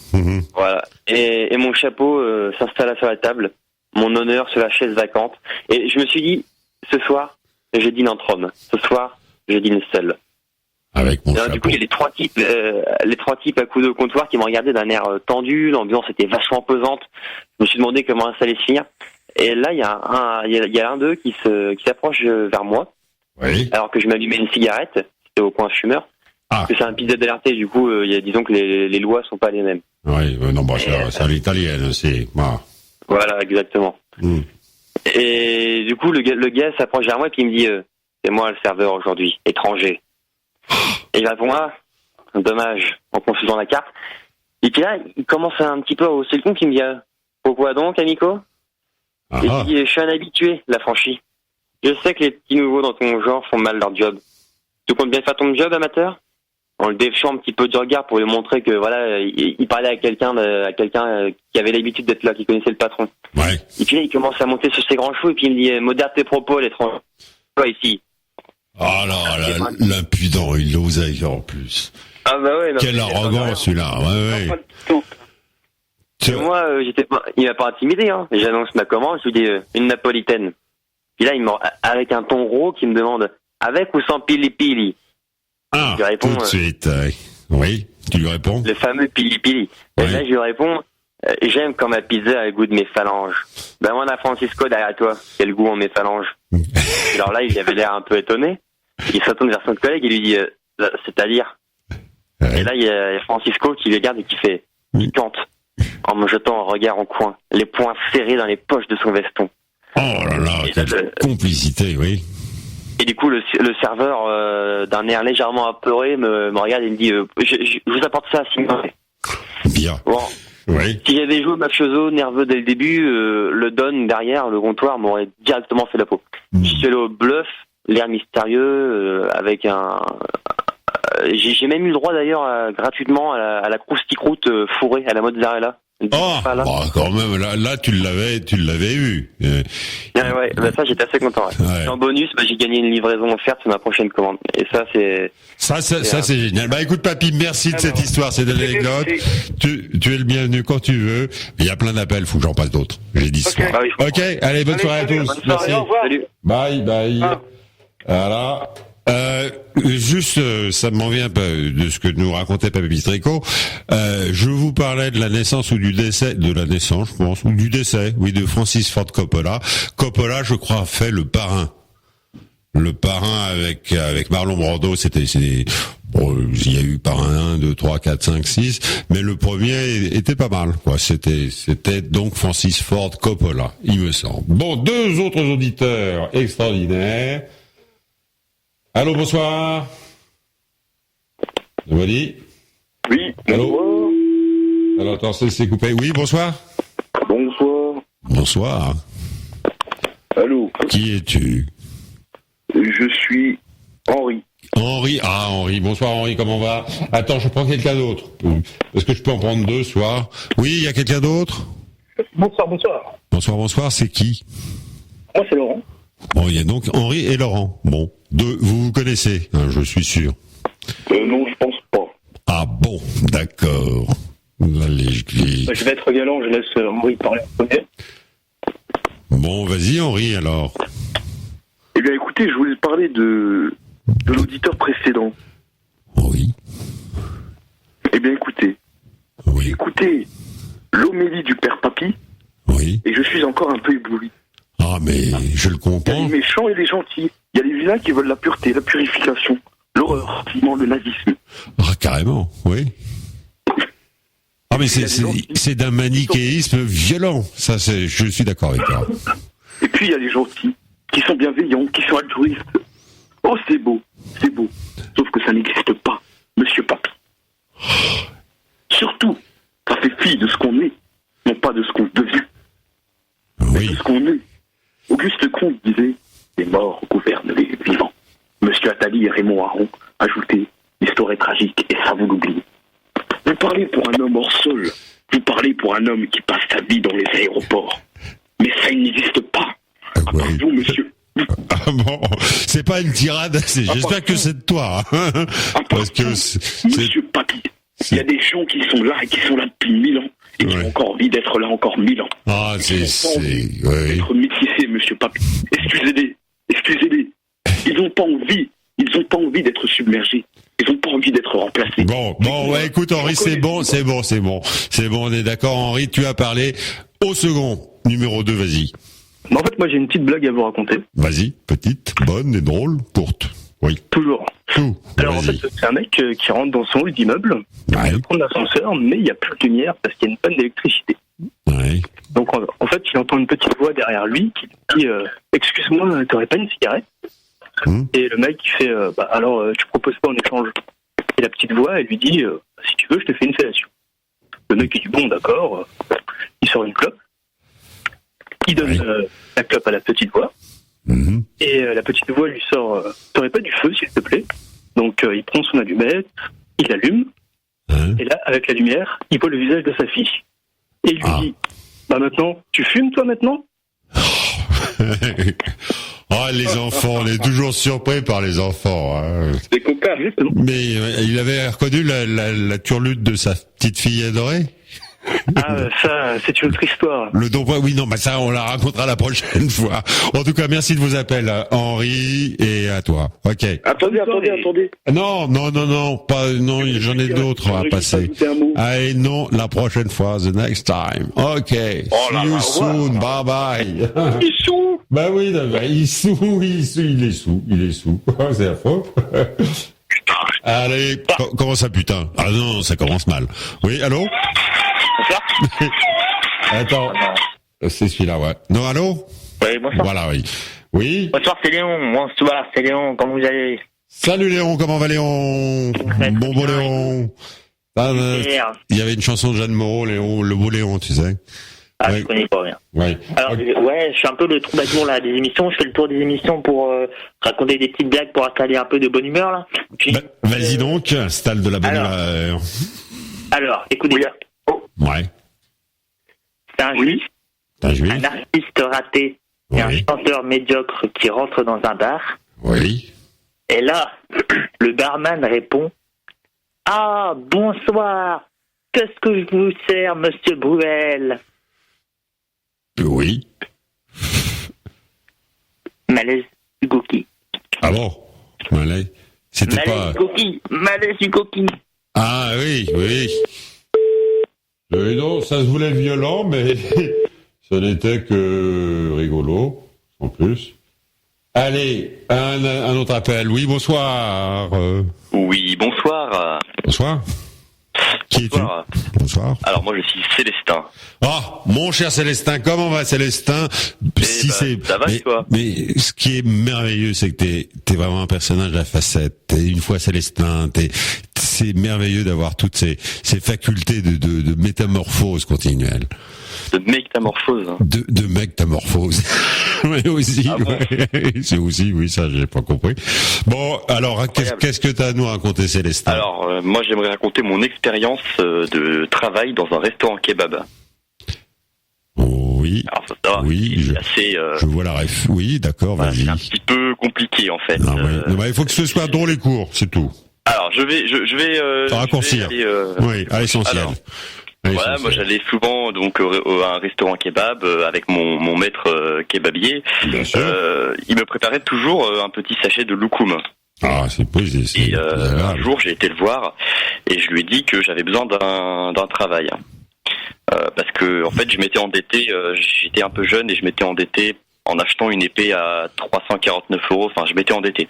Voilà. Et mon chapeau s'installa sur la table, mon honneur sur la chaise vacante. Et je me suis dit, ce soir, je dîne entre hommes. Ce soir, je dîne seul. Avec mon chapeau. Du coup, il y a les trois types à coups de comptoir qui m'ont regardé d'un air tendu. L'ambiance était vachement pesante. Je me suis demandé comment ça allait se finir. Et là, il y a un d'eux qui s'approche vers moi. Oui. Alors que je m'allumais une cigarette. C'était au coin fumeur. Parce que c'est un Pizza dell'Arte, du coup, disons que les lois sont pas les mêmes. Oui, non, bah, c'est à l'italienne, c'est. Voilà, exactement. Et du coup, le gars s'approche vers moi et puis il me dit c'est moi le serveur aujourd'hui, étranger. Et il répond dommage, en consultant la carte. Et puis là, il commence un petit peu à hausser le ton, qui me dit pourquoi donc, amico? Et il dit je suis un habitué, la franchie. Je sais que les petits nouveaux dans ton genre font mal leur job. Tu comptes bien faire ton job, amateur? En le défiant un petit peu du regard pour lui montrer que voilà, il parlait à quelqu'un qui avait l'habitude d'être là, qui connaissait le patron. Ouais. Et puis là, il commence à monter sur ses grands chevaux et puis il me dit modère tes propos, l'étranger. Toi ici. Oh là, l'impudent, il l'osait en plus. Ah bah ouais. Quelle arrogance celui-là, ouais. Et moi, il m'a pas intimidé, hein. J'annonce ma commande, je lui dis une napolitaine. Puis là, avec un ton rauque, il me demande avec ou sans pili-pili. Ah, réponds, tout de suite. Oui, tu lui réponds. Le fameux pili-pili. Et là, je lui réponds j'aime quand ma pizza a le goût de mes phalanges. Ben moi, on a Francisco derrière toi. Quel goût ont mes phalanges? Alors là, il avait l'air un peu étonné. Il se retourne vers son collègue et lui dit c'est-à-dire. Et là, il y a Francisco qui le regarde et qui fait piquante, en me jetant un regard en coin, les poings serrés dans les poches de son veston. Oh là là, quelle complicité, oui. Et du coup, le serveur, d'un air légèrement apeuré, me regarde et me dit je vous apporte ça à Simon. Bien. Bon. Oui. Si j'avais joué mafioso nerveux dès le début, le don derrière le comptoir m'aurait directement fait la peau. Je suis allé au bluff, l'air mystérieux, avec un. J'ai même eu le droit d'ailleurs gratuitement à la crousticroute fourrée à la mozzarella. Quand même, là tu l'avais eu. Ouais, ça j'étais assez content. Ouais. En bonus, j'ai gagné une livraison offerte sur ma prochaine commande. Et ça c'est. Ça c'est génial. Bah écoute papy, merci de cette histoire, c'est de l'anecdote. Tu es le bienvenu quand tu veux. Il y a plein d'appels, faut que j'en passe d'autres. J'ai dit ça. Ok, allez, bonne soirée à tous. Merci. Salut. Bye. Voilà. Juste, ça m'en vient de ce que nous racontait Papy Pistrico. Je vous parlais de la naissance ou du décès, de la naissance, je pense, ou du décès, oui, de Francis Ford Coppola. Coppola, je crois, a fait le parrain. Le parrain avec Marlon Brando, bon, il y a eu parrain 1, 2, 3, 4, 5, 6, mais le premier était pas mal, quoi. C'était donc Francis Ford Coppola, il me semble. Bon, 2 autres auditeurs extraordinaires. Allô, bonsoir. Nobody? Oui. Allô? Alors, attends, c'est coupé. Oui, bonsoir. Bonsoir. Bonsoir. Allô? Qui es-tu? Je suis Henri. Henri. Bonsoir, Henri, comment on va? Attends, je prends quelqu'un d'autre. Est-ce que je peux en prendre 2 ce soir? Oui, il y a quelqu'un d'autre? Bonsoir. Bonsoir, c'est qui? Moi, c'est Laurent. Bon, il y a donc Henri et Laurent. Bon, vous connaissez, hein, je suis sûr. Non, je pense pas. Ah bon, d'accord. Allez, je vais être galant, je laisse Henri parler en premier. Bon, vas-y Henri, alors. Eh bien, écoutez, je voulais parler de l'auditeur précédent. Oui. Eh bien, écoutez. Oui. Écoutez l'homélie du père Papy. Oui. Et je suis encore un peu ébloui. Ah, mais je le comprends. Il y a les méchants et les gentils. Il y a les vilains qui veulent la pureté, la purification, l'horreur, le nazisme. Ah, carrément, oui. Ah, mais c'est d'un manichéisme violent. Ça, je suis d'accord avec toi. Et puis, il y a les gentils, qui sont bienveillants, qui sont altruistes. Oh, c'est beau, c'est beau. Sauf que ça n'existe pas, monsieur Papy. Surtout, ça fait fi de ce qu'on est, non pas de ce qu'on devient. Oui. Mais de ce qu'on est. Auguste Comte disait « Les morts gouvernent les vivants ». Monsieur Attali et Raymond Aron ajoutaient « L'histoire est tragique et ça vous l'oubliez ». Vous parlez pour un homme hors sol. Vous parlez pour un homme qui passe sa vie dans les aéroports. Mais ça n'existe pas. À part vous, monsieur. Ah bon, c'est pas une tirade, j'espère que c'est de toi. Hein. Parce que monsieur Papy, il y a des gens qui sont là et qui sont là depuis 1000 ans. Et qui ont encore envie d'être là encore 1000 ans. Ah, c'est d'être métissés, monsieur Papy. Excusez-les. Ils n'ont pas envie d'être submergés. Ils n'ont pas envie d'être remplacés. Bon, ouais, écoute Henri, c'est bon, on est d'accord. Henri, tu as parlé au second. Numéro 2, vas-y. En fait, moi j'ai une petite blague à vous raconter. Vas-y, petite, bonne et drôle, courte. Oui. Toujours. Tout. Alors en fait, c'est un mec qui rentre dans son hall d'immeuble, il veut prendre l'ascenseur, mais il n'y a plus de lumière parce qu'il y a une panne d'électricité. Ouais. Donc en fait, il entend une petite voix derrière lui qui dit excuse-moi, t'aurais pas une cigarette ? Et le mec il fait alors tu proposes pas en échange ? Et la petite voix elle lui dit si tu veux je te fais une fellation. Le mec il dit bon d'accord, il sort une clope, il donne la clope à la petite voix. Et la petite voix lui sort t'aurais pas du feu s'il te plaît? Donc il prend son allumette, il allume, et là avec la lumière il voit le visage de sa fille et il lui dit maintenant tu fumes toi maintenant? Oh, les enfants, on est toujours surpris par les enfants. Hein. Des copains, justement. Mais il avait reconnu la turlute de sa petite fille adorée. Ah, ça, c'est une autre histoire. Le don, oui, non, mais ça, on la racontera la prochaine fois. En tout cas, merci de vos appels, Henri, et à toi. Ok. Attendez. Non, j'en ai d'autres à passer. Allez, non, la prochaine fois, the next time. Ok. See you soon, bye bye. Issou. Bah oui, il est sous. C'est la faute. Allez, comment ça, putain? Ah non, ça commence mal. Oui, allô? Attends, c'est celui-là, ouais. Non, allô? Oui, bonsoir. Voilà, oui. Oui? Bonsoir, c'est Léon, comment vous allez? Salut Léon, comment va Léon? Bon Léon. Il y avait une chanson de Jeanne Moreau, Léon, le beau Léon, tu sais. Ah, je connais pas bien. Ouais. Alors, je suis un peu le troubadour là des émissions. Je fais le tour des émissions pour raconter des petites blagues pour installer un peu de bonne humeur là. Puis, vas-y donc, installe de la bonne humeur. Alors, écoutez bien. Ouais. C'est un juif, un artiste raté et un chanteur médiocre qui rentre dans un bar. Oui. Et là, le barman répond: ah, bonsoir. Qu'est-ce que je vous sers, monsieur Bruel? Oui. Malaise du coquille. Ah bon? Malaise. C'était pas. Malaise du coquille. Ah oui. Non, ça se voulait violent, mais ce n'était que rigolo, en plus. Allez, un autre appel. Oui, bonsoir. Oui, bonsoir. Bonsoir. Qui es-tu? Bonsoir. Alors moi je suis Célestin. Ah, mon cher Célestin, comment va Célestin? Ça va toi? Mais ce qui est merveilleux, c'est que t'es vraiment un personnage à facettes. T'es une fois Célestin, c'est merveilleux d'avoir toutes ces facultés de métamorphose continuelle. De métamorphose. De métamorphose. Mais aussi, c'est aussi, oui, ça j'ai pas compris. Bon, alors qu'est-ce que t'as à nous raconter, Célestin? Alors moi j'aimerais raconter mon expérience de travail dans un restaurant kebab. Oui. Oui. Alors, faut savoir, oui, je vois la ref. Oui, d'accord, vas-y. C'est un petit peu compliqué, en fait. Non, il faut que ce soit drôle et court, c'est tout. Alors, je vais raccourcir. Oui, à l'essentiel. Alors, voilà, moi j'allais souvent donc à un restaurant kebab avec mon maître kebabier. Bien sûr. Il me préparait toujours un petit sachet de loukoum. Ah, c'est posé. Et un jour, j'ai été le voir et je lui ai dit que j'avais besoin d'un travail. Parce que en fait, je m'étais endetté, j'étais un peu jeune et je m'étais endetté en achetant une épée à 349 €. Enfin, je m'étais endetté.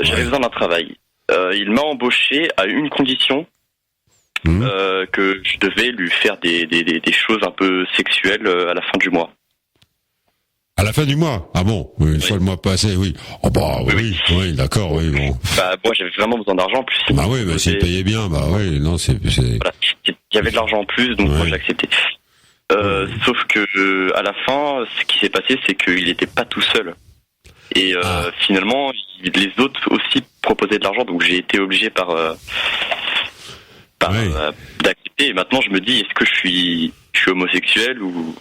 J'avais besoin d'un travail. Il m'a embauché à une condition. Que je devais lui faire des choses un peu sexuelles à la fin du mois. À la fin du mois? Ah bon? Une fois le mois passé, oui. Oh bah oui, d'accord, oui, bon. Bah moi j'avais vraiment besoin d'argent en plus. Bah oui, mais s'il payait bien, bah oui, non, c'est... Voilà, il y avait de l'argent en plus, donc moi j'ai accepté. Sauf que à la fin, ce qui s'est passé, c'est qu'il n'était pas tout seul. Et finalement, les autres aussi proposaient de l'argent, donc j'ai été obligé d'accepter. Et maintenant, je me dis, est-ce que je suis homosexuel ou...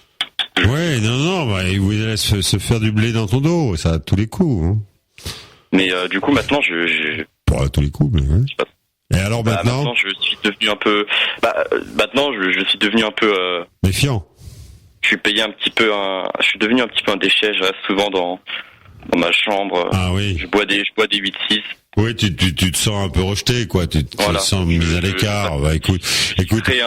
Ouais, non, bah, il vous laisse se faire du blé dans ton dos, ça à tous les coups. Hein. Mais du coup, maintenant, pas à tous les coups, mais ouais. Et alors maintenant je suis devenu un peu... maintenant, je suis devenu un peu... méfiant. Je suis devenu un petit peu un déchet, je reste souvent dans ma chambre. Ah oui. Je bois des 8-6. Oui, tu te sens un peu rejeté, quoi. Tu te sens mis à l'écart. Bah, écoute. J'ai créé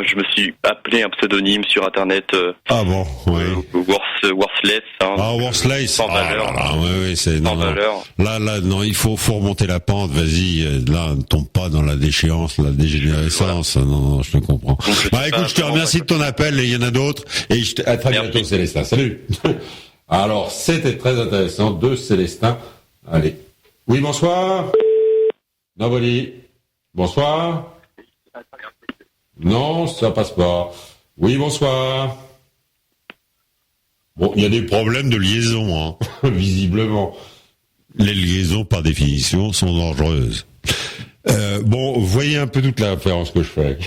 je me suis appelé un pseudonyme sur Internet. Ah bon, oui. Worthless. Hein, Worthless. Sans valeur. Oui, c'est sans valeur. Là, non, il faut remonter la pente. Vas-y, là, ne tombe pas dans la déchéance, la dégénérescence. Voilà. Non, je te comprends. Donc, écoute, je te remercie de ton appel. Et il y en a d'autres. Et à très bientôt, Célestin. Salut. Alors, c'était très intéressant de Célestin. Allez. Oui, bonsoir. Nobody. Bonsoir. Non, ça passe pas. Oui, bonsoir. Bon, il y a des problèmes de liaison, hein, visiblement. Les liaisons, par définition, sont dangereuses. Bon, vous voyez un peu toute la référence que je fais.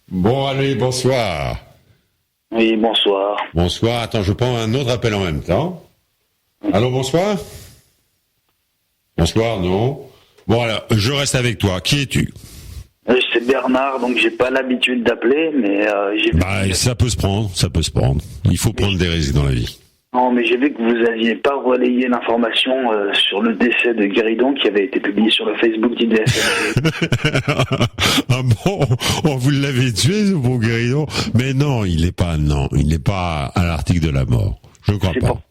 Bon, allez, bonsoir. Oui, bonsoir. Bonsoir. Attends, je prends un autre appel en même temps. Allô, bonsoir. Bonsoir, non. Bon, alors, je reste avec toi. Qui es-tu? C'est Bernard, donc j'ai pas l'habitude d'appeler, mais j'ai vu... ça peut se prendre. Il faut prendre des risques dans la vie. Non, mais j'ai vu que vous aviez pas relayé l'information sur le décès de Guéridon qui avait été publié sur le Facebook d'IDFM. Ah bon? Oh, vous l'avez tué, ce bon Guéridon? Mais non, il n'est pas à l'article de la mort. Je crois pas.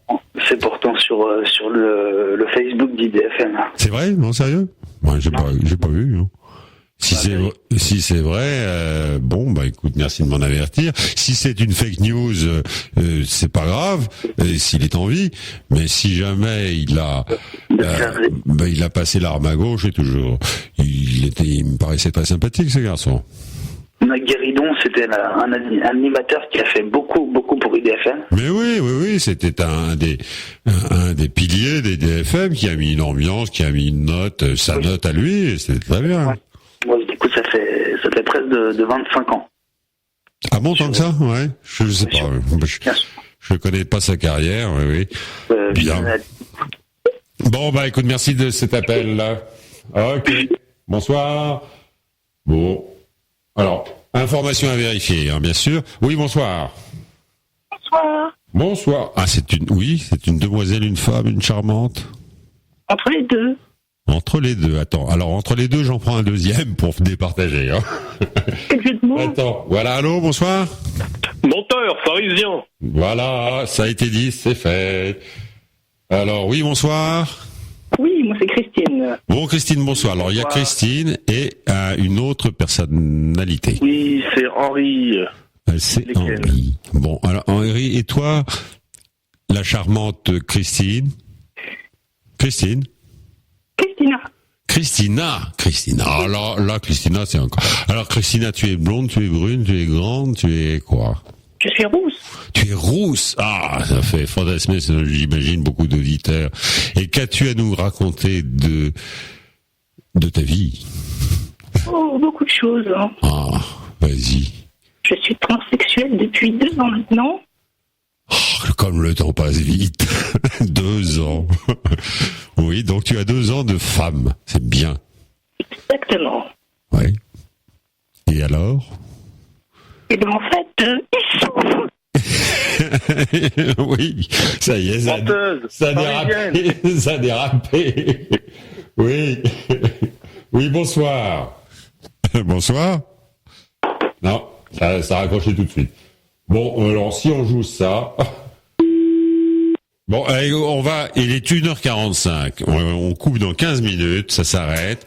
C'est pourtant sur le Facebook d'IDFM. C'est vrai? Non, sérieux? Ouais, j'ai pas vu, non. Si c'est vrai, bon, bah écoute, merci de m'en avertir. Si c'est une fake news, c'est pas grave, s'il est en vie. Mais si jamais il a passé l'arme à gauche, et toujours, il me paraissait très sympathique, ce garçon. Guéridon, c'était un animateur qui a fait beaucoup pour IDFM. Mais oui, c'était un des piliers d'IDFM qui a mis une ambiance, qui a mis une note, sa note à lui, et c'était très bien. Ouais. Moi, du coup, ça fait presque de 25 ans. Ah bon, tant que ça? Ouais. Je sais pas. Je connais pas sa carrière, oui. Bien. Bon, bah, écoute, merci de cet appel-là. Ok. Bonsoir. Bon. Alors, information à vérifier, hein, bien sûr. Oui, bonsoir. Bonsoir. Bonsoir. Ah, c'est une demoiselle, une femme, une charmante. Entre les deux. Entre les deux, attends. Alors, entre les deux, j'en prends un deuxième pour départager. Hein. Quel jeu de mots. Attends, voilà, allô, bonsoir. Menteur, pharisien. Voilà, ça a été dit, c'est fait. Alors, oui, bonsoir. Oui, moi c'est Christine. Bon, Christine, bonsoir. Alors, il y a Christine et une autre personnalité. Oui, c'est Henri. C'est Henri. Bon, alors, Henri, et toi, la charmante Christine? Christina. Alors là, Christina, c'est encore. Alors, Christina, tu es blonde, tu es brune, tu es grande, tu es quoi? Je suis rousse. Tu es rousse. Ah, ça fait fantasmer, j'imagine, beaucoup d'auditeurs. Et qu'as-tu à nous raconter de ta vie? Oh, beaucoup de choses. Hein. Ah, vas-y. Je suis transsexuelle depuis 2 ans maintenant. Oh, comme le temps passe vite. 2 ans. Oui, donc tu as 2 ans de femme. C'est bien. Exactement. Oui. Et alors? Et bien en fait, ils sont... Oui, ça y est, ça a dérapé. Ça a dérapé. Oui. Oui, bonsoir. Bonsoir. Non, ça a raccroché tout de suite. Bon, alors si on joue ça... Bon, allez, il est 1h45. On coupe dans 15 minutes, ça s'arrête.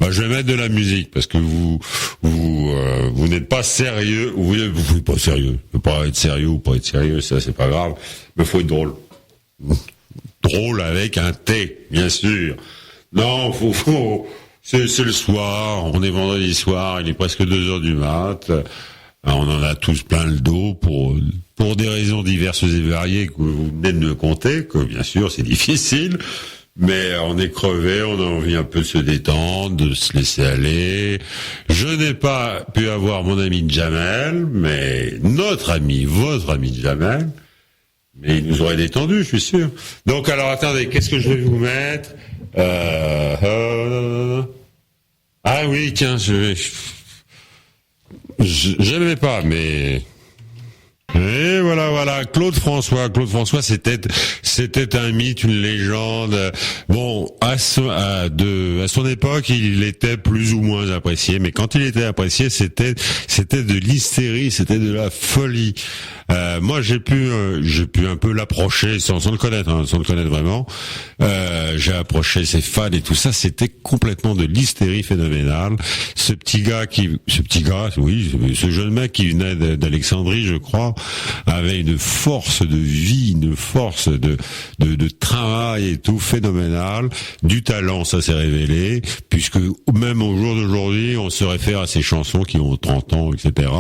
Je vais mettre de la musique parce que vous n'êtes pas sérieux. Vous n'êtes pas sérieux. Vous ne pas être sérieux ou pas être sérieux, ça c'est pas grave. Mais faut être drôle. Drôle avec un T, bien sûr. Non, c'est le soir. On est vendredi soir. Il est presque 2h du mat. On en a tous plein le dos pour des raisons diverses et variées que vous venez de me compter, que bien sûr c'est difficile, mais on est crevé, on a envie un peu de se détendre, de se laisser aller. Je n'ai pas pu avoir mon ami Jamel, mais votre ami Jamel, mais il nous aurait détendu, je suis sûr. Donc alors attendez, qu'est-ce que je vais vous mettre? Ah oui, tiens, j'aimais pas, mais... Et voilà, Claude François, c'était un mythe, une légende. Bon, à son époque, il était plus ou moins apprécié, mais quand il était apprécié, c'était de l'hystérie, c'était de la folie. Moi, j'ai pu un peu l'approcher sans le connaître, sans le connaître vraiment. J'ai approché ses fans et tout ça, c'était complètement de l'hystérie phénoménale. Ce jeune mec qui venait d'Alexandrie, je crois, avait une force de vie, une force de travail et tout phénoménal, du talent, ça s'est révélé, puisque même au jour d'aujourd'hui, on se réfère à ses chansons qui ont 30 ans, etc.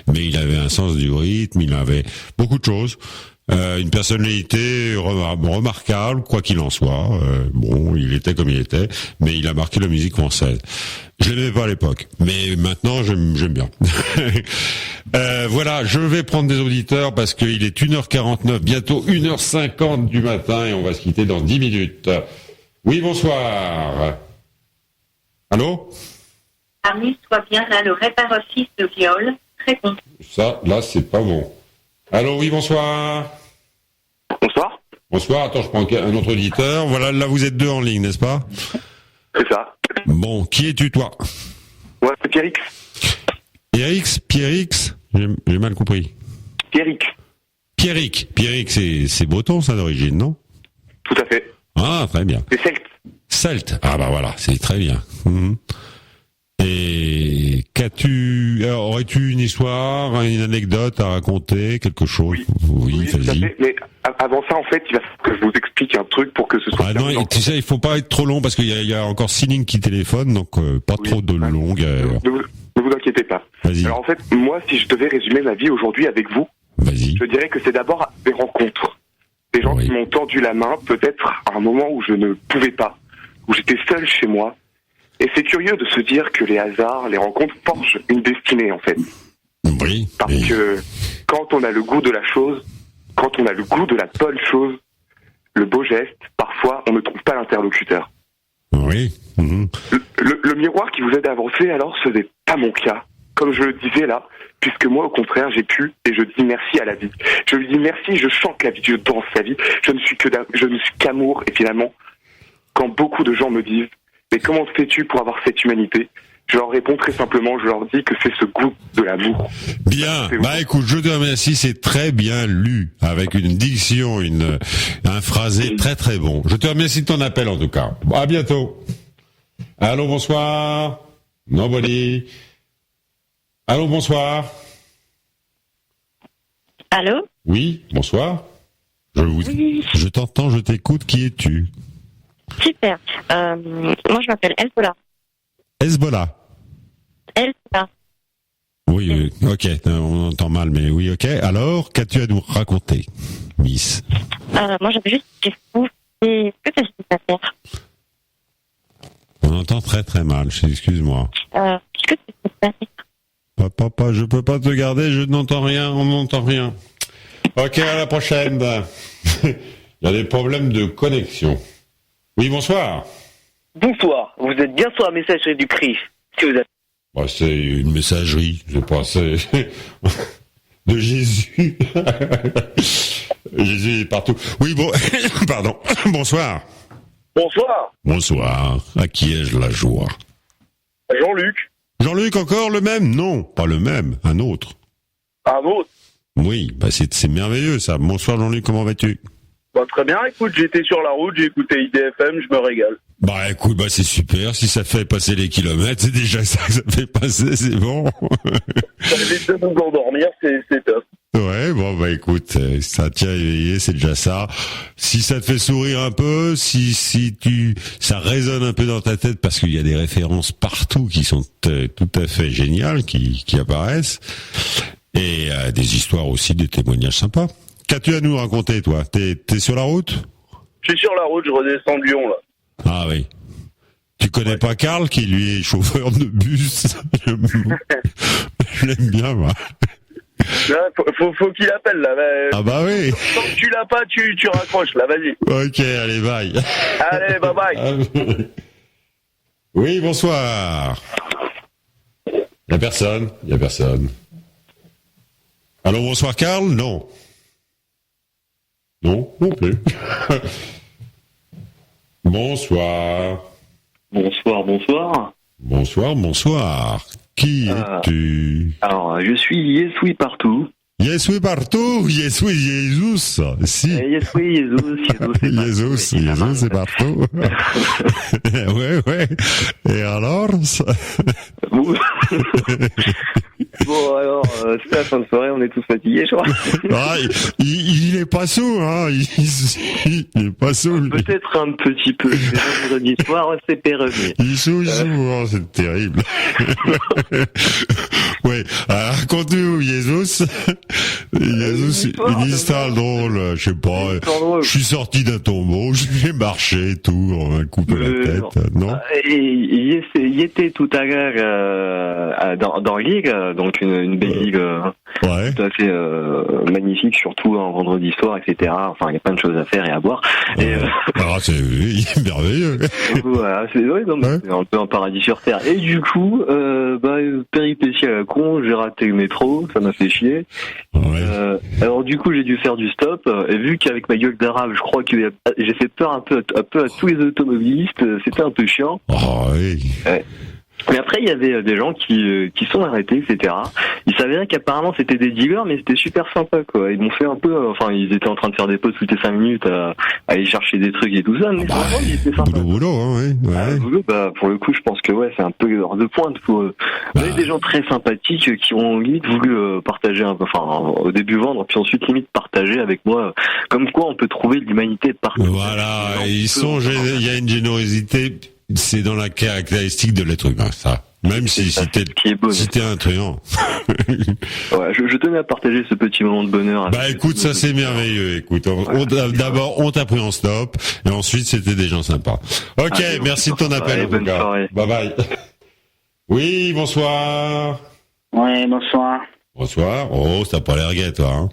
Mais il avait un sens du rythme, il avait beaucoup de choses. Une personnalité remarquable, quoi qu'il en soit. Bon, il était comme il était, mais il a marqué la musique française. Je l'aimais pas à l'époque, mais maintenant j'aime bien. Voilà, je vais prendre des auditeurs parce qu'il est 1h49, bientôt 1h50 du matin et on va se quitter dans 10 minutes. Oui, bonsoir. Allô? Amuse-toi bien là, le réparatrice de viol, très content. Ça, là, c'est pas bon. Allô, oui, bonsoir. Bonsoir. Bonsoir, attends, je prends un autre auditeur. Voilà, là, vous êtes 2 en ligne, n'est-ce pas? C'est ça. Bon, qui es-tu, toi? Ouais, c'est Pierrix. Pierrix? J'ai mal compris. Pierrick, c'est breton, ça, d'origine, non? Tout à fait. Ah, très bien. C'est Celte. Ah, bah voilà, c'est très bien. Et aurais-tu une histoire, une anecdote à raconter, quelque chose? Oui, vas-y. Mais avant ça, en fait, il va falloir que je vous explique un truc pour que ce soit... Ah non, tu sais, il faut pas être trop long parce qu'il y a encore 6 lignes qui téléphonent, donc pas trop de longueur. Ne vous inquiétez pas. Vas-y. Alors en fait, moi, si je devais résumer ma vie aujourd'hui avec vous, je dirais que c'est d'abord des rencontres. Des gens qui m'ont tendu la main, peut-être à un moment où je ne pouvais pas, où j'étais seul chez moi. Et c'est curieux de se dire que les hasards, les rencontres forgent une destinée, en fait. Oui. Parce que quand on a le goût de la chose, quand on a le goût de la bonne chose, le beau geste, parfois, on ne trouve pas l'interlocuteur. Oui. Le miroir qui vous aide à avancer, alors, ce n'est pas mon cas. Comme je le disais là, puisque moi, au contraire, j'ai pu, et je dis merci à la vie. Je lui dis merci, je chante la vie, je danse la vie. Je ne suis qu'amour, et finalement, quand beaucoup de gens me disent mais comment fais-tu pour avoir cette humanité? Je leur réponds très simplement, je leur dis que c'est ce goût de l'amour. Bien, écoute, je te remercie, c'est très bien lu, avec une diction, un phrasé très très bon. Je te remercie de ton appel en tout cas. À bientôt. Allô, bonsoir. Nobody. Allô, bonsoir. Allô? Oui, bonsoir. Je t'entends, je t'écoute, qui es-tu? Super. Moi, je m'appelle Hezbollah. Oui, ok, on entend mal, mais oui, ok. Alors, qu'as-tu à nous raconter, Miss? Moi, j'avais juste des fous. Et que t'as à faire? On entend très très mal, excuse-moi. Qu'est-ce que tu peux faire? Hop. papa, je peux pas te garder, je n'entends rien, on n'entend rien. Ok, à la prochaine. Il y a des problèmes de connexion. Oui, bonsoir. Bonsoir, vous êtes bien sur la messagerie du CRIF. Si vous êtes... Bah, c'est une messagerie, je sais pas, c'est de Jésus. Jésus est partout. Oui, bon, pardon. Bonsoir. Bonsoir. Bonsoir. À qui ai-je la joie? Jean-Luc. Jean-Luc, encore le même? Non, pas le même, un autre. Un autre. Oui, bah c'est merveilleux ça. Bonsoir Jean-Luc, comment vas-tu? Bah, très bien, écoute, j'étais sur la route, j'ai écouté IDFM, je me régale. Bah écoute, bah c'est super, si ça fait passer les kilomètres, c'est déjà ça que ça fait passer, c'est bon. Ça évite de nous endormir, c'est top. Ouais, bon bah écoute, ça tient éveillé, c'est déjà ça. Si ça te fait sourire un peu, si ça résonne un peu dans ta tête, parce qu'il y a des références partout qui sont tout à fait géniales, qui apparaissent, et des histoires aussi, des témoignages sympas. Qu'as-tu à nous raconter, toi? T'es sur la route? Je suis sur la route, je redescends de Lyon, là. Ah oui. Tu connais pas Karl, qui lui est chauffeur de bus? Je l'aime bien, moi. Là, faut qu'il appelle, là. Ah bah oui. Tant que tu l'as pas, tu raccroches, là, vas-y. Ok, allez, bye. Allez, bye bye. Oui, bonsoir. Y a personne. Allô, bonsoir Karl? Non. Non, non plus. Bonsoir. Bonsoir. Qui es-tu? Alors, je suis Yes Oui Partout. Yes Oui Partout? Yes Oui Jesus? Si. Yes Oui Jesus, c'est partout. Ouais. Et alors? Bon, alors, c'est la fin de soirée, on est tous fatigués, je crois. Ah, il est pas saoul, hein. Il est pas saoul. Peut-être un petit peu. C'est vendredi soir, c'est permis. Il saoule, oh, c'est terrible. Ouais. Alors, raconte-nous, Jesus, une histoire drôle, je sais pas. Je suis sorti d'un tombeau, j'ai marché et tout, on m'a coupé la tête, non? Il était tout à l'heure dans Ligue, donc une belle ligue tout à fait magnifique, surtout en vendredi soir, etc. Enfin, il y a plein de choses à faire et à voir. Et, c'est merveilleux. Voilà, c'est un peu un paradis sur terre. Et du coup, péripétie à la con, j'ai raté le métro, ça m'a fait chier. Ouais. Alors du coup, j'ai dû faire du stop. Et vu qu'avec ma gueule d'arabe, je crois que j'ai fait peur un peu à tous les automobilistes, c'était un peu chiant. Oh oui. Ouais. Mais après, il y avait des gens qui sont arrêtés, etc. Il s'avérait qu'apparemment c'était des dealers, mais c'était super sympa, quoi. Ils m'ont fait un peu, enfin, ils étaient en train de faire des pauses toutes les 5 minutes à aller chercher des trucs et tout ça, mais vraiment, ils étaient sympas. Boulot, hein, oui. Ouais. Boulot, pour le coup, je pense que ouais, c'est un peu heure de pointe pour eux. Il y avait des gens très sympathiques qui ont limite voulu partager un peu, enfin, au début vendre, puis ensuite limite partager avec moi, comme quoi on peut trouver de l'humanité partout. Voilà, il y a une générosité. C'est dans la caractéristique de l'être humain, ça. Même si t'es un truand. Ouais, je tenais à partager ce petit moment de bonheur. Bah écoute, ça c'est merveilleux. Écoute, d'abord on t'a pris en stop, et ensuite c'était des gens sympas. Ok, merci de ton appel. Bonne soirée. Bye bye. Oui, bonsoir. Ouais, bonsoir. Bonsoir. Oh, t'as pas l'air gai, toi. Hein.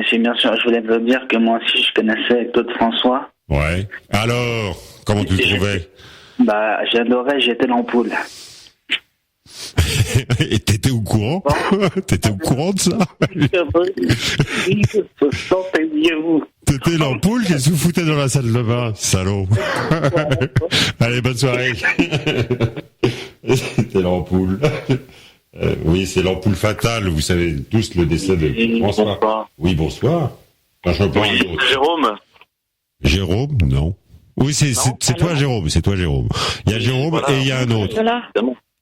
C'est bien sûr. Je voulais te dire que moi aussi je connaissais Claude François. Ouais. Alors, comment tu le trouvais? Bah, j'adorais, j'étais l'ampoule. Et t'étais au courant? T'étais au courant de ça? T'étais l'ampoule qui se foutait dans la salle de bain, salaud. Allez, bonne soirée. C'était l'ampoule. Oui, c'est l'ampoule fatale, vous savez tous le décès de François. Bonsoir. Oui, bonsoir. Jérôme, non. Oui, c'est toi, Jérôme. C'est toi, Jérôme. Il y a Jérôme voilà. Et il y a un autre.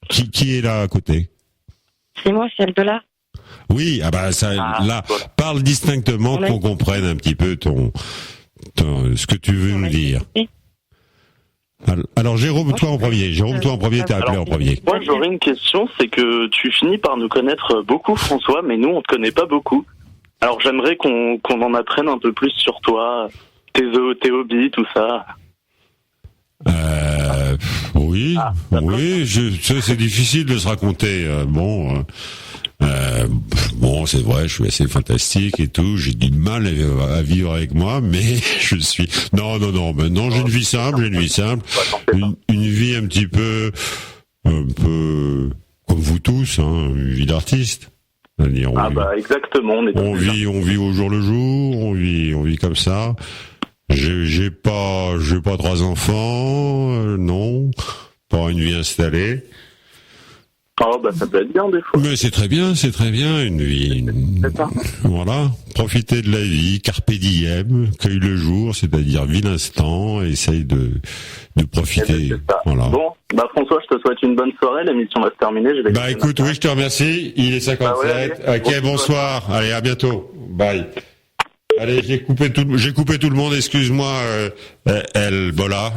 Qui est là à côté? C'est moi, celle de là. Oui, là, voilà. Parle distinctement qu'on comprenne un petit peu ce que tu veux nous dire. Alors, Jérôme, toi en premier. T'as appelé en premier. Moi, j'aurais une question, c'est que tu finis par nous connaître beaucoup, François, mais nous, on te connaît pas beaucoup. Alors, j'aimerais qu'on en apprenne un peu plus sur toi, tes hobbies, tout ça. Oui, c'est difficile de se raconter. Bon, c'est vrai, je suis assez fantastique et tout. J'ai du mal à vivre avec moi, mais je suis. Non. Maintenant, j'ai une vie simple. Une vie un peu comme vous tous, hein, une vie d'artiste. C'est-à-dire, exactement. On vit au jour le jour. On vit comme ça. J'ai pas 3 enfants, non, pas une vie installée. Ça peut être bien des fois. Mais c'est très bien, une vie. C'est ça. Voilà, profiter de la vie, carpe diem, cueille le jour, c'est-à-dire vis l'instant, essaye de profiter. Voilà. Bon, François, je te souhaite une bonne soirée, l'émission va se terminer. Écoute, oui, je te remercie, il est 57. Ok, bonsoir, allez, à bientôt, bye. Allez, j'ai coupé tout le monde, excuse-moi, Hezbollah.